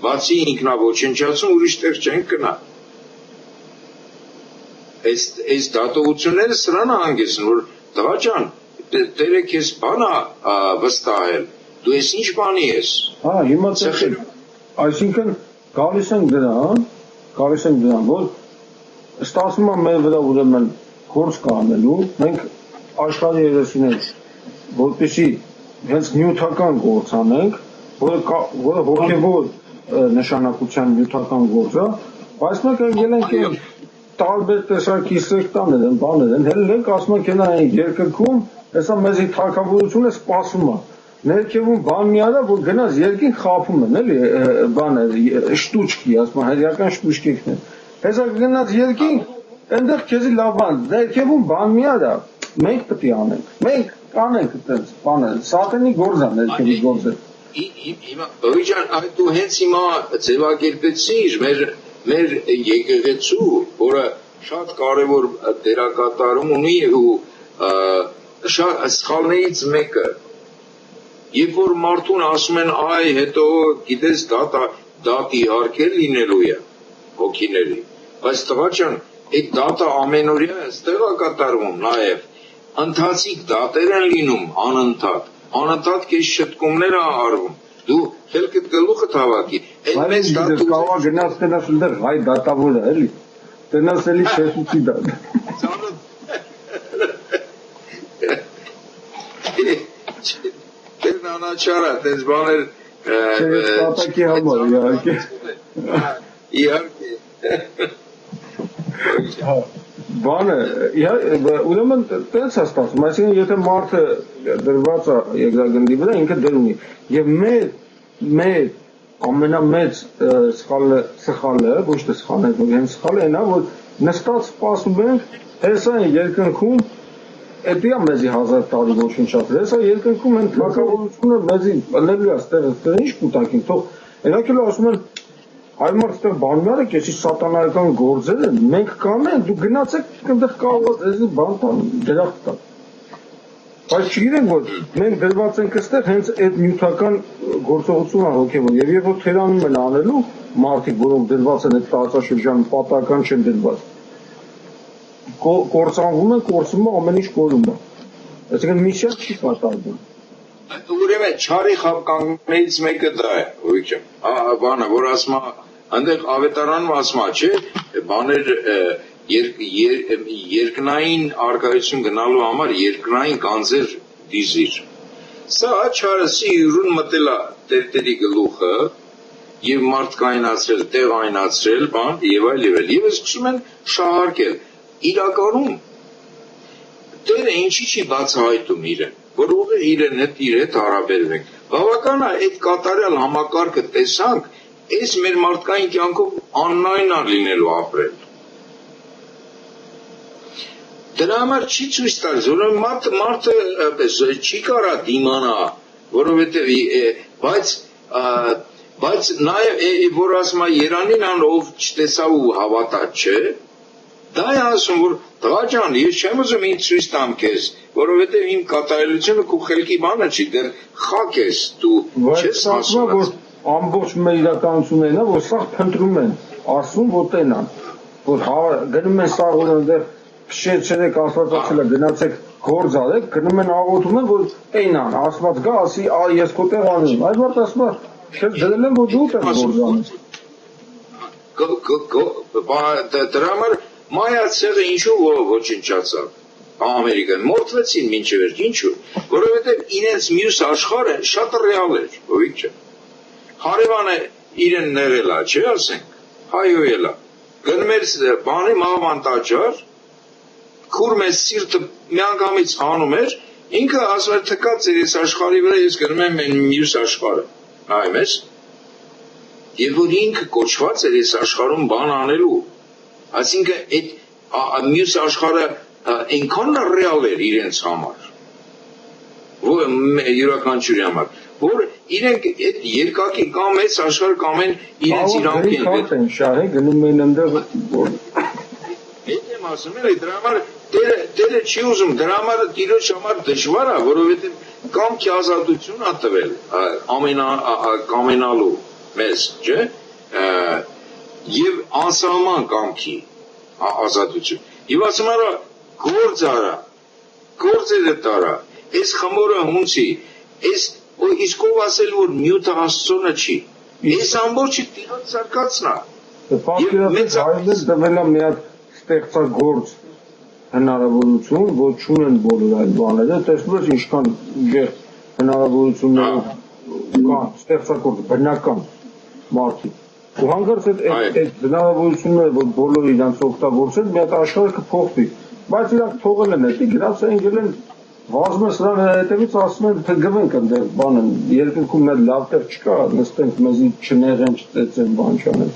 բացի ինքնաոչնչացում ուրիշ տեղ չենք գնա այս դատողությունները սրան է հանգեցնում որ տղա ջան Տերը քեզ բան է վստահել դու ես ինչ բանի ես հիմա այսինքն գալիս ենք դրան որ ստացվում է մեր վրա ուրեմն գործ կանելու մենք աշխարհի երեսին ենք որպեսզի հենց նյութական գործ անենք որը հոգևոր նշանակության նյութական գործ է բայց մենք ելենք տարբեր տեսակի սեկտաներ են բաներ են հելենք ասում ենք նա երկրքում հեսա մեզի թակավորությունը սպասում է ներքևում բան մի արա որ գնաց երկին խափում են էլի բաներ շտուչկի ասում հայերական շտուչկիքներ հեսա գնաց երկին այնտեղ քեզի լավ բան ներքևում բան մի արա մենք պետք է անենք մենք կանենք այդպես բանը սատանի գործ է ներքևի գործը հիմա օջան այդ դու հենց հիմա ձևակերպեցիր մեր եկեղեցու որը շատ կարևոր դերակատարում ունի ու շատ սխալներից մեկը երբ որ մարդուն ասում են այ հետո գիտես դատ իհարկե լինելու է հոգիների բայց տղա ջան այդ դատը ամենօրյա այստեղ է կատարվում նաև ընթացիկ դատեր են լինում անընդհատ քեզ շտկումներ է արվում դու խելքդ գլուխը թավակի այդ մեծ դատը կարող գնաց այնտեղ հայ դատավոր է էլի տնաս էլի շեշուցի դատ Տերնանաչարա տես բաներ ստատակի համար իհարկե բանը ուրեմն տենց է ստացվում այսինքն եթե մարդը դրված է երկրագնդի վրա ինքը դեր ունի եւ մեր ամենամեծ սխալը ոչ թե սխալը հենց սխալը այնա որ նստած սպասում ենք հեսա երկնքում Էդի է մեզի 1000 տարի ոչնչացրել, հեսա երկնքում են թակավորությունը մեզի լելու է ստեղ ինչ կուտակին, թող ենակելով ասում են այլ մարդ ստեղ բաններ եք, եսի սատանայական գործեր են, մենք կանենք, դու գնացեք ընդեղ կարող ես բան տան, դրախտ տան բայց չգիտենք որ մենք դրված ենք այստեղ հենց այդ նյութական գործողությունը հոգևոր եւ երբ որ թերանում են անելու մարդիկ որոնք դրված են այդ տարածաշրջանում պատահական չեն դրված կործանվում են, կորցնում է ամեն ինչ կորում է այսինքն մի շարք չի կատարվում ուրեմն չարի խապկաններից մեկը դա է ուրիշ բանը որ ասում է այնտեղ ավետարանում ասում է չէ բաներ երկնային արկայություն գնալու համար երկնային գանձեր դիզիր սա չարը սիրուն մտել է տերտերի գլուխը եւ մարդկայնացրել տեղայնացրել բան եւ այլ եւ սկսում են շահարկել իրականում Տերը ինչի չի բացահայտում իրեն որ ուղիղ իր հետ հարաբերվենք բավական է այդ կատարյալ համակարգը տեսանք այս մեր մարդկային կյանքով աննայն է լինելու ապրել Դրա համար չի ցույց տալիս, որովհետև մարդը չի կարա դիմանա, որովհետև բայց նաև որ ասում է Երանին ան ով չտեսավ ու հավատաց չէ, դա է ասում որ տղա ջան, ես չեմ ուզում ինձ ցույց տամ քեզ, որովհետև իմ կատարելությունը քո խելքի բանը չի, դեռ խակ ես դու չես ասում որ ամբողջ մեր իրականությունն է, որ սա փնտրում են, ասում որ տենան, որ գնում են սա որ այնտեղ փշեցրեք աստվածացել է գնացեք գործ արեք, գնում են աղոթում են որ տենան, աստված գա ասի ես քո տեղ անում, այդ որ ասում է դրել են որ դու տեղ գործ անես։ Դրա համար մայացեղը ինչու ոչնչացավ Ամերիկան մորթվեցին մինչև վերջ ինչու որովհետև իրենց մյուս աշխարհը շատ ռեալ էր ովիք չէ հարևանը իրեն ներելա չէ ասենք հայոյելա գնում էր բանի մահվան տաճար քուր մեծ սիրտը միանգամից հանում էր ինքը ասում էր թքած էր այս աշխարհի վրա ես գնում եմ մյուս աշխարհը նայում ես եւ որ ինքը կոչված էր այս աշխարհում բան անելու այսինքն այդ մյուս աշխարհը այնքան ռեալ էր իրենց համար որ յուրաքանչյուրի համար որ իրենք այդ երկակի կամ այս աշխարհը կամ են իրենց իրանքին են շահի գնում են այնտեղ որ եմ ասում եմ դրա համար դերը չի ուզում դրա համար տիրոջ համար դժվար է որովհետև կամքի ազատություն ա տվել կամենալու մեզ չէ եւ անսահման կամքի ազատություն եւ ասում արա գործ արա գործերը տարա այս խմորը հունցի այս իսկ ով ասել որ նյութը Աստծոն չի այս ամբողջը տիրոջ սարկածն է պատկերացրեք հայերեն տվել է մի հատ ստեղծագործ հնարավորություն որ չունեն բոլոր այդ բաները տեսնում ես ինչքան գեղ հնարավորություններ կան ստեղծագործ բնական մարդիկ ու հանգարց այդ հնարավորությունները որ բոլորը իրանց օգտագործեն մի հատ աշխարհը կփոխվի բայց իրանք թողել են դա գրած են գել են վազում են սրան հետևից ասում են թե գվենք այնտեղ բանը երկնքում մեր լավ տեղ չկա նստենք մեզի չնեղեն չտեցեն բան չանեն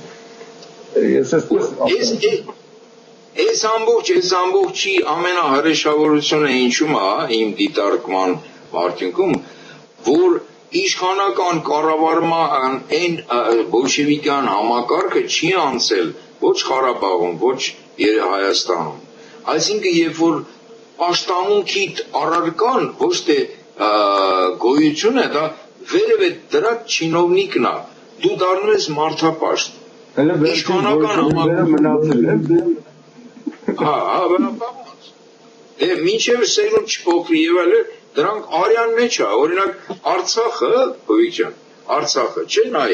ես էսպես Այս ամբողջի ամենահրեշավորությունը ինչու՞մ է իմ դիտարկման արդյունքում որ իշխանական կառավարման այն բոլշևիկյան համակարգը չի անցել ոչ Ղարաբաղում, ոչ Հայաստանում։ Այսինքն երբ որ պաշտամունքիդ առարկան ոչ թե գոյությունը դա վերևը դրած չինովնիկն է, դու դառնում ես մարդապաշտ։ Իշխանական համակարգը բնապահոց մինչև սերունդ չփոխվի եւ այլն դրանք արյան մեջ է օրինակ Արցախը Հովիչյան Արցախը չէ նայ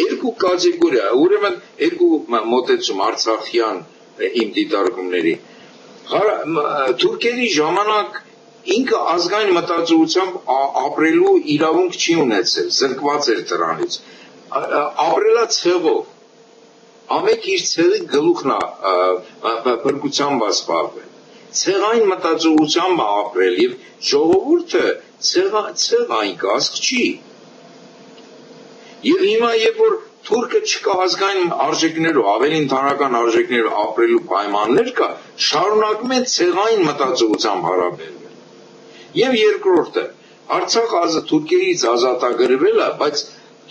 երկու կատեգորիա ուրեմն երկու մոտեցում արցախյան իմ դիտարկումների թուրքերի ժամանակ ինքը ազգային մտածողությամբ ապրելու իրավունք չի ունեցել զրկված էր դրանից ապրելա ցեղով ամեն իր ցեղի գլուխն է բրկությամբ ասպարվել ցեղային մտածողությամբ ապրել եւ ժողովուրդը ցեղային կազգ չի եւ հիմա երբ որ թուրքը չկա ազգային արժեքներով ավելի ընդհանրական արժեքներով ապրելու պայմաններ կա շարունակում են ցեղային մտածողությամբ հարաբերվել եւ երկրորդը Արցախը թուրքերից ազատագրվել է բայց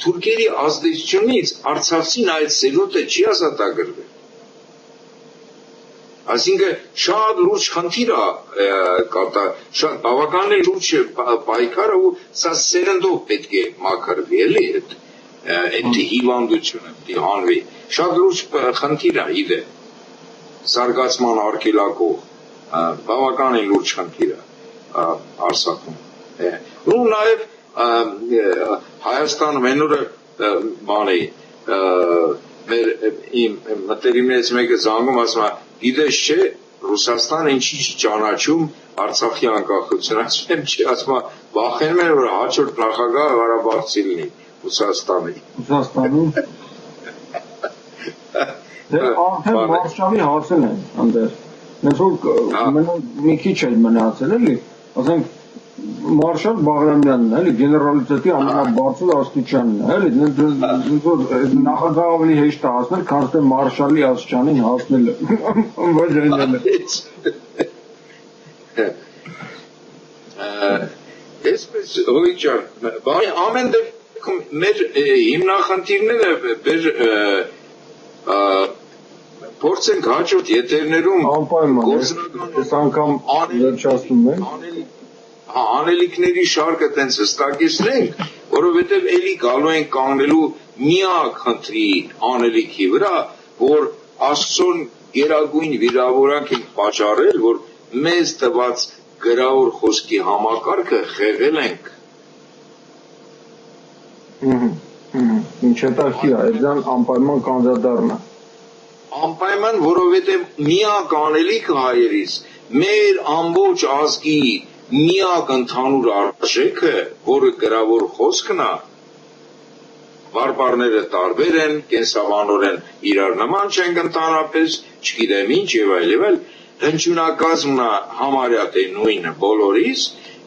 թուրքերի ազդեցությունից Արցախցին այդ սերունդը չի ազատագրվել այսինքն շատ լուրջ խնդիր է շատ բավականին լուրջ պայքարը ու սա սերնդով պետք է մաքրվի էլի այդ հիվանդությունը պետք է հանվի շատ լուրջ խնդիր է իդե զարգացման արգելակող բավականին լուրջ խնդիր է Արցախում ու նաև Հայաստանը մենուրը բանի մեր իմ մտերիմներից մեկը զանգում ասում է գիտես չէ Ռուսաստանը ինչի ճանաչում Արցախի անկախությունը ասում եմ չի ասում վախենում են որ հաջորդ նախագահը Ղարաբաղցի լինի Ռուսաստանի դե արդեն Վարշավի հասել են այնտեղ նենց որ մի քիչ էլ մնացել էլի ասենք Մարշալ Բաղրամյանն է, էլի գեներալիտետի ամենաբարձր աստիճանն է, էլի նախագահ ավելի հեշտ է հասնել, քան թե Մարշալի աստիճանին հասնելը։ Այսպես հոիջան, ամեն դեպքում մեր հիմնախնդիրները փորձենք հաջորդ եթերներում անպայման այս անգամ վերջացնում ենք անելիքների շարքը տենց հստակեցնենք, որովհետև էլի գալու ենք կանգնելու միակ խնդրի անելիքի վրա, որ Աստծուն գերագույն վիրավորանք ենք պատճառել, որ մեզ տված գրավոր խոսքի համակարգը խեղել ենք։ Ինչ հետաքրքիր է, այդքան անպայման կանդրադառնա։ Անպայման, որովհետև միակ անելիքը հայերիս, մեր ամբողջ ազգի միակ ընդհանուր արժեքը, որը գրավոր խոսքն է, բարբարները տարբեր են, կենսաբանորեն իրար նման չենք ընդհանրապես, չգիտեմ ինչ եւ այլ, հնչյունակազմն է համարյա թե նույնը բոլորիս,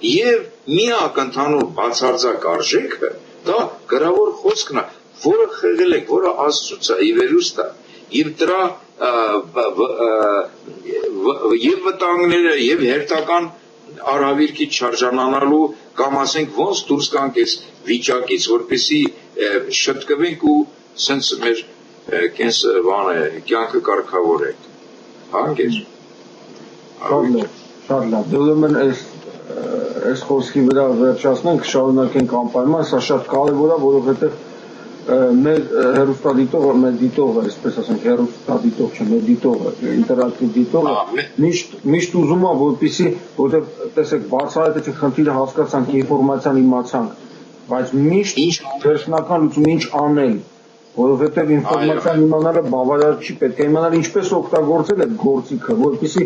եւ միակ ընդհանուր բացարձակ արժեքը դա գրավոր խոսքն է, որը խեղել ենք, որը Աստծուց է, ի վերուստ է, եւ դրա եւ վտանգները եւ հերթական արհավիրքից շարժանանալու կամ ասենք ոնց դուրս գանք այս վիճակից, որպեսզի շտկվենք ու սենց մեր կյանքը կարգավորենք։ Հանգեր։ Շատ լավ։ Ուրեմն այս խոսքի վրա վերջացնենք, շարունակենք անպայման, սա շատ կարևոր է, որովհետև մեր հեռուստադիտողը, մեր դիտողը, այսպես ասենք, հեռուստադիտող չէ, մեր դիտողը, ինտերակտիվ դիտողը միշտ ուզում է, որպեսզի, որտեղ տեսեք, բացահայտեցիք խնդիրը հասկացանք, ինֆորմացիան իմացանք, բայց միշտ վերջնական լուծումը ինչ անել, որովհետև ինֆորմացիան իմանալը բավարար չի, պետք է իմանալ ինչպես օգտագործել այդ գործիքը, որպեսզի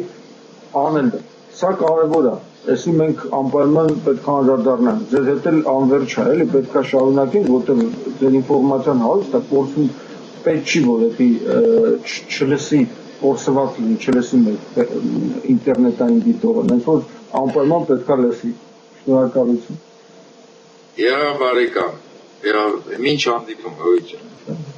անել։ Սա կարևոր է, այսի մենք անպայման պետք է անդրադառնանք, ձեզ հետ էլ անվերջ է, էլի պետք է շարունակենք, որտեղ ձեր ինֆորմացիան հարուստ է, փորձում պետք չի, որ էդի չլսի, փորձված լինի, չլսի մեր ինտերնետային դիտողը, հենց որ անպայման պետք է լսի։ Շնորհակալություն։ Բարեկամ, մինչ հանդիպում, հոիջան։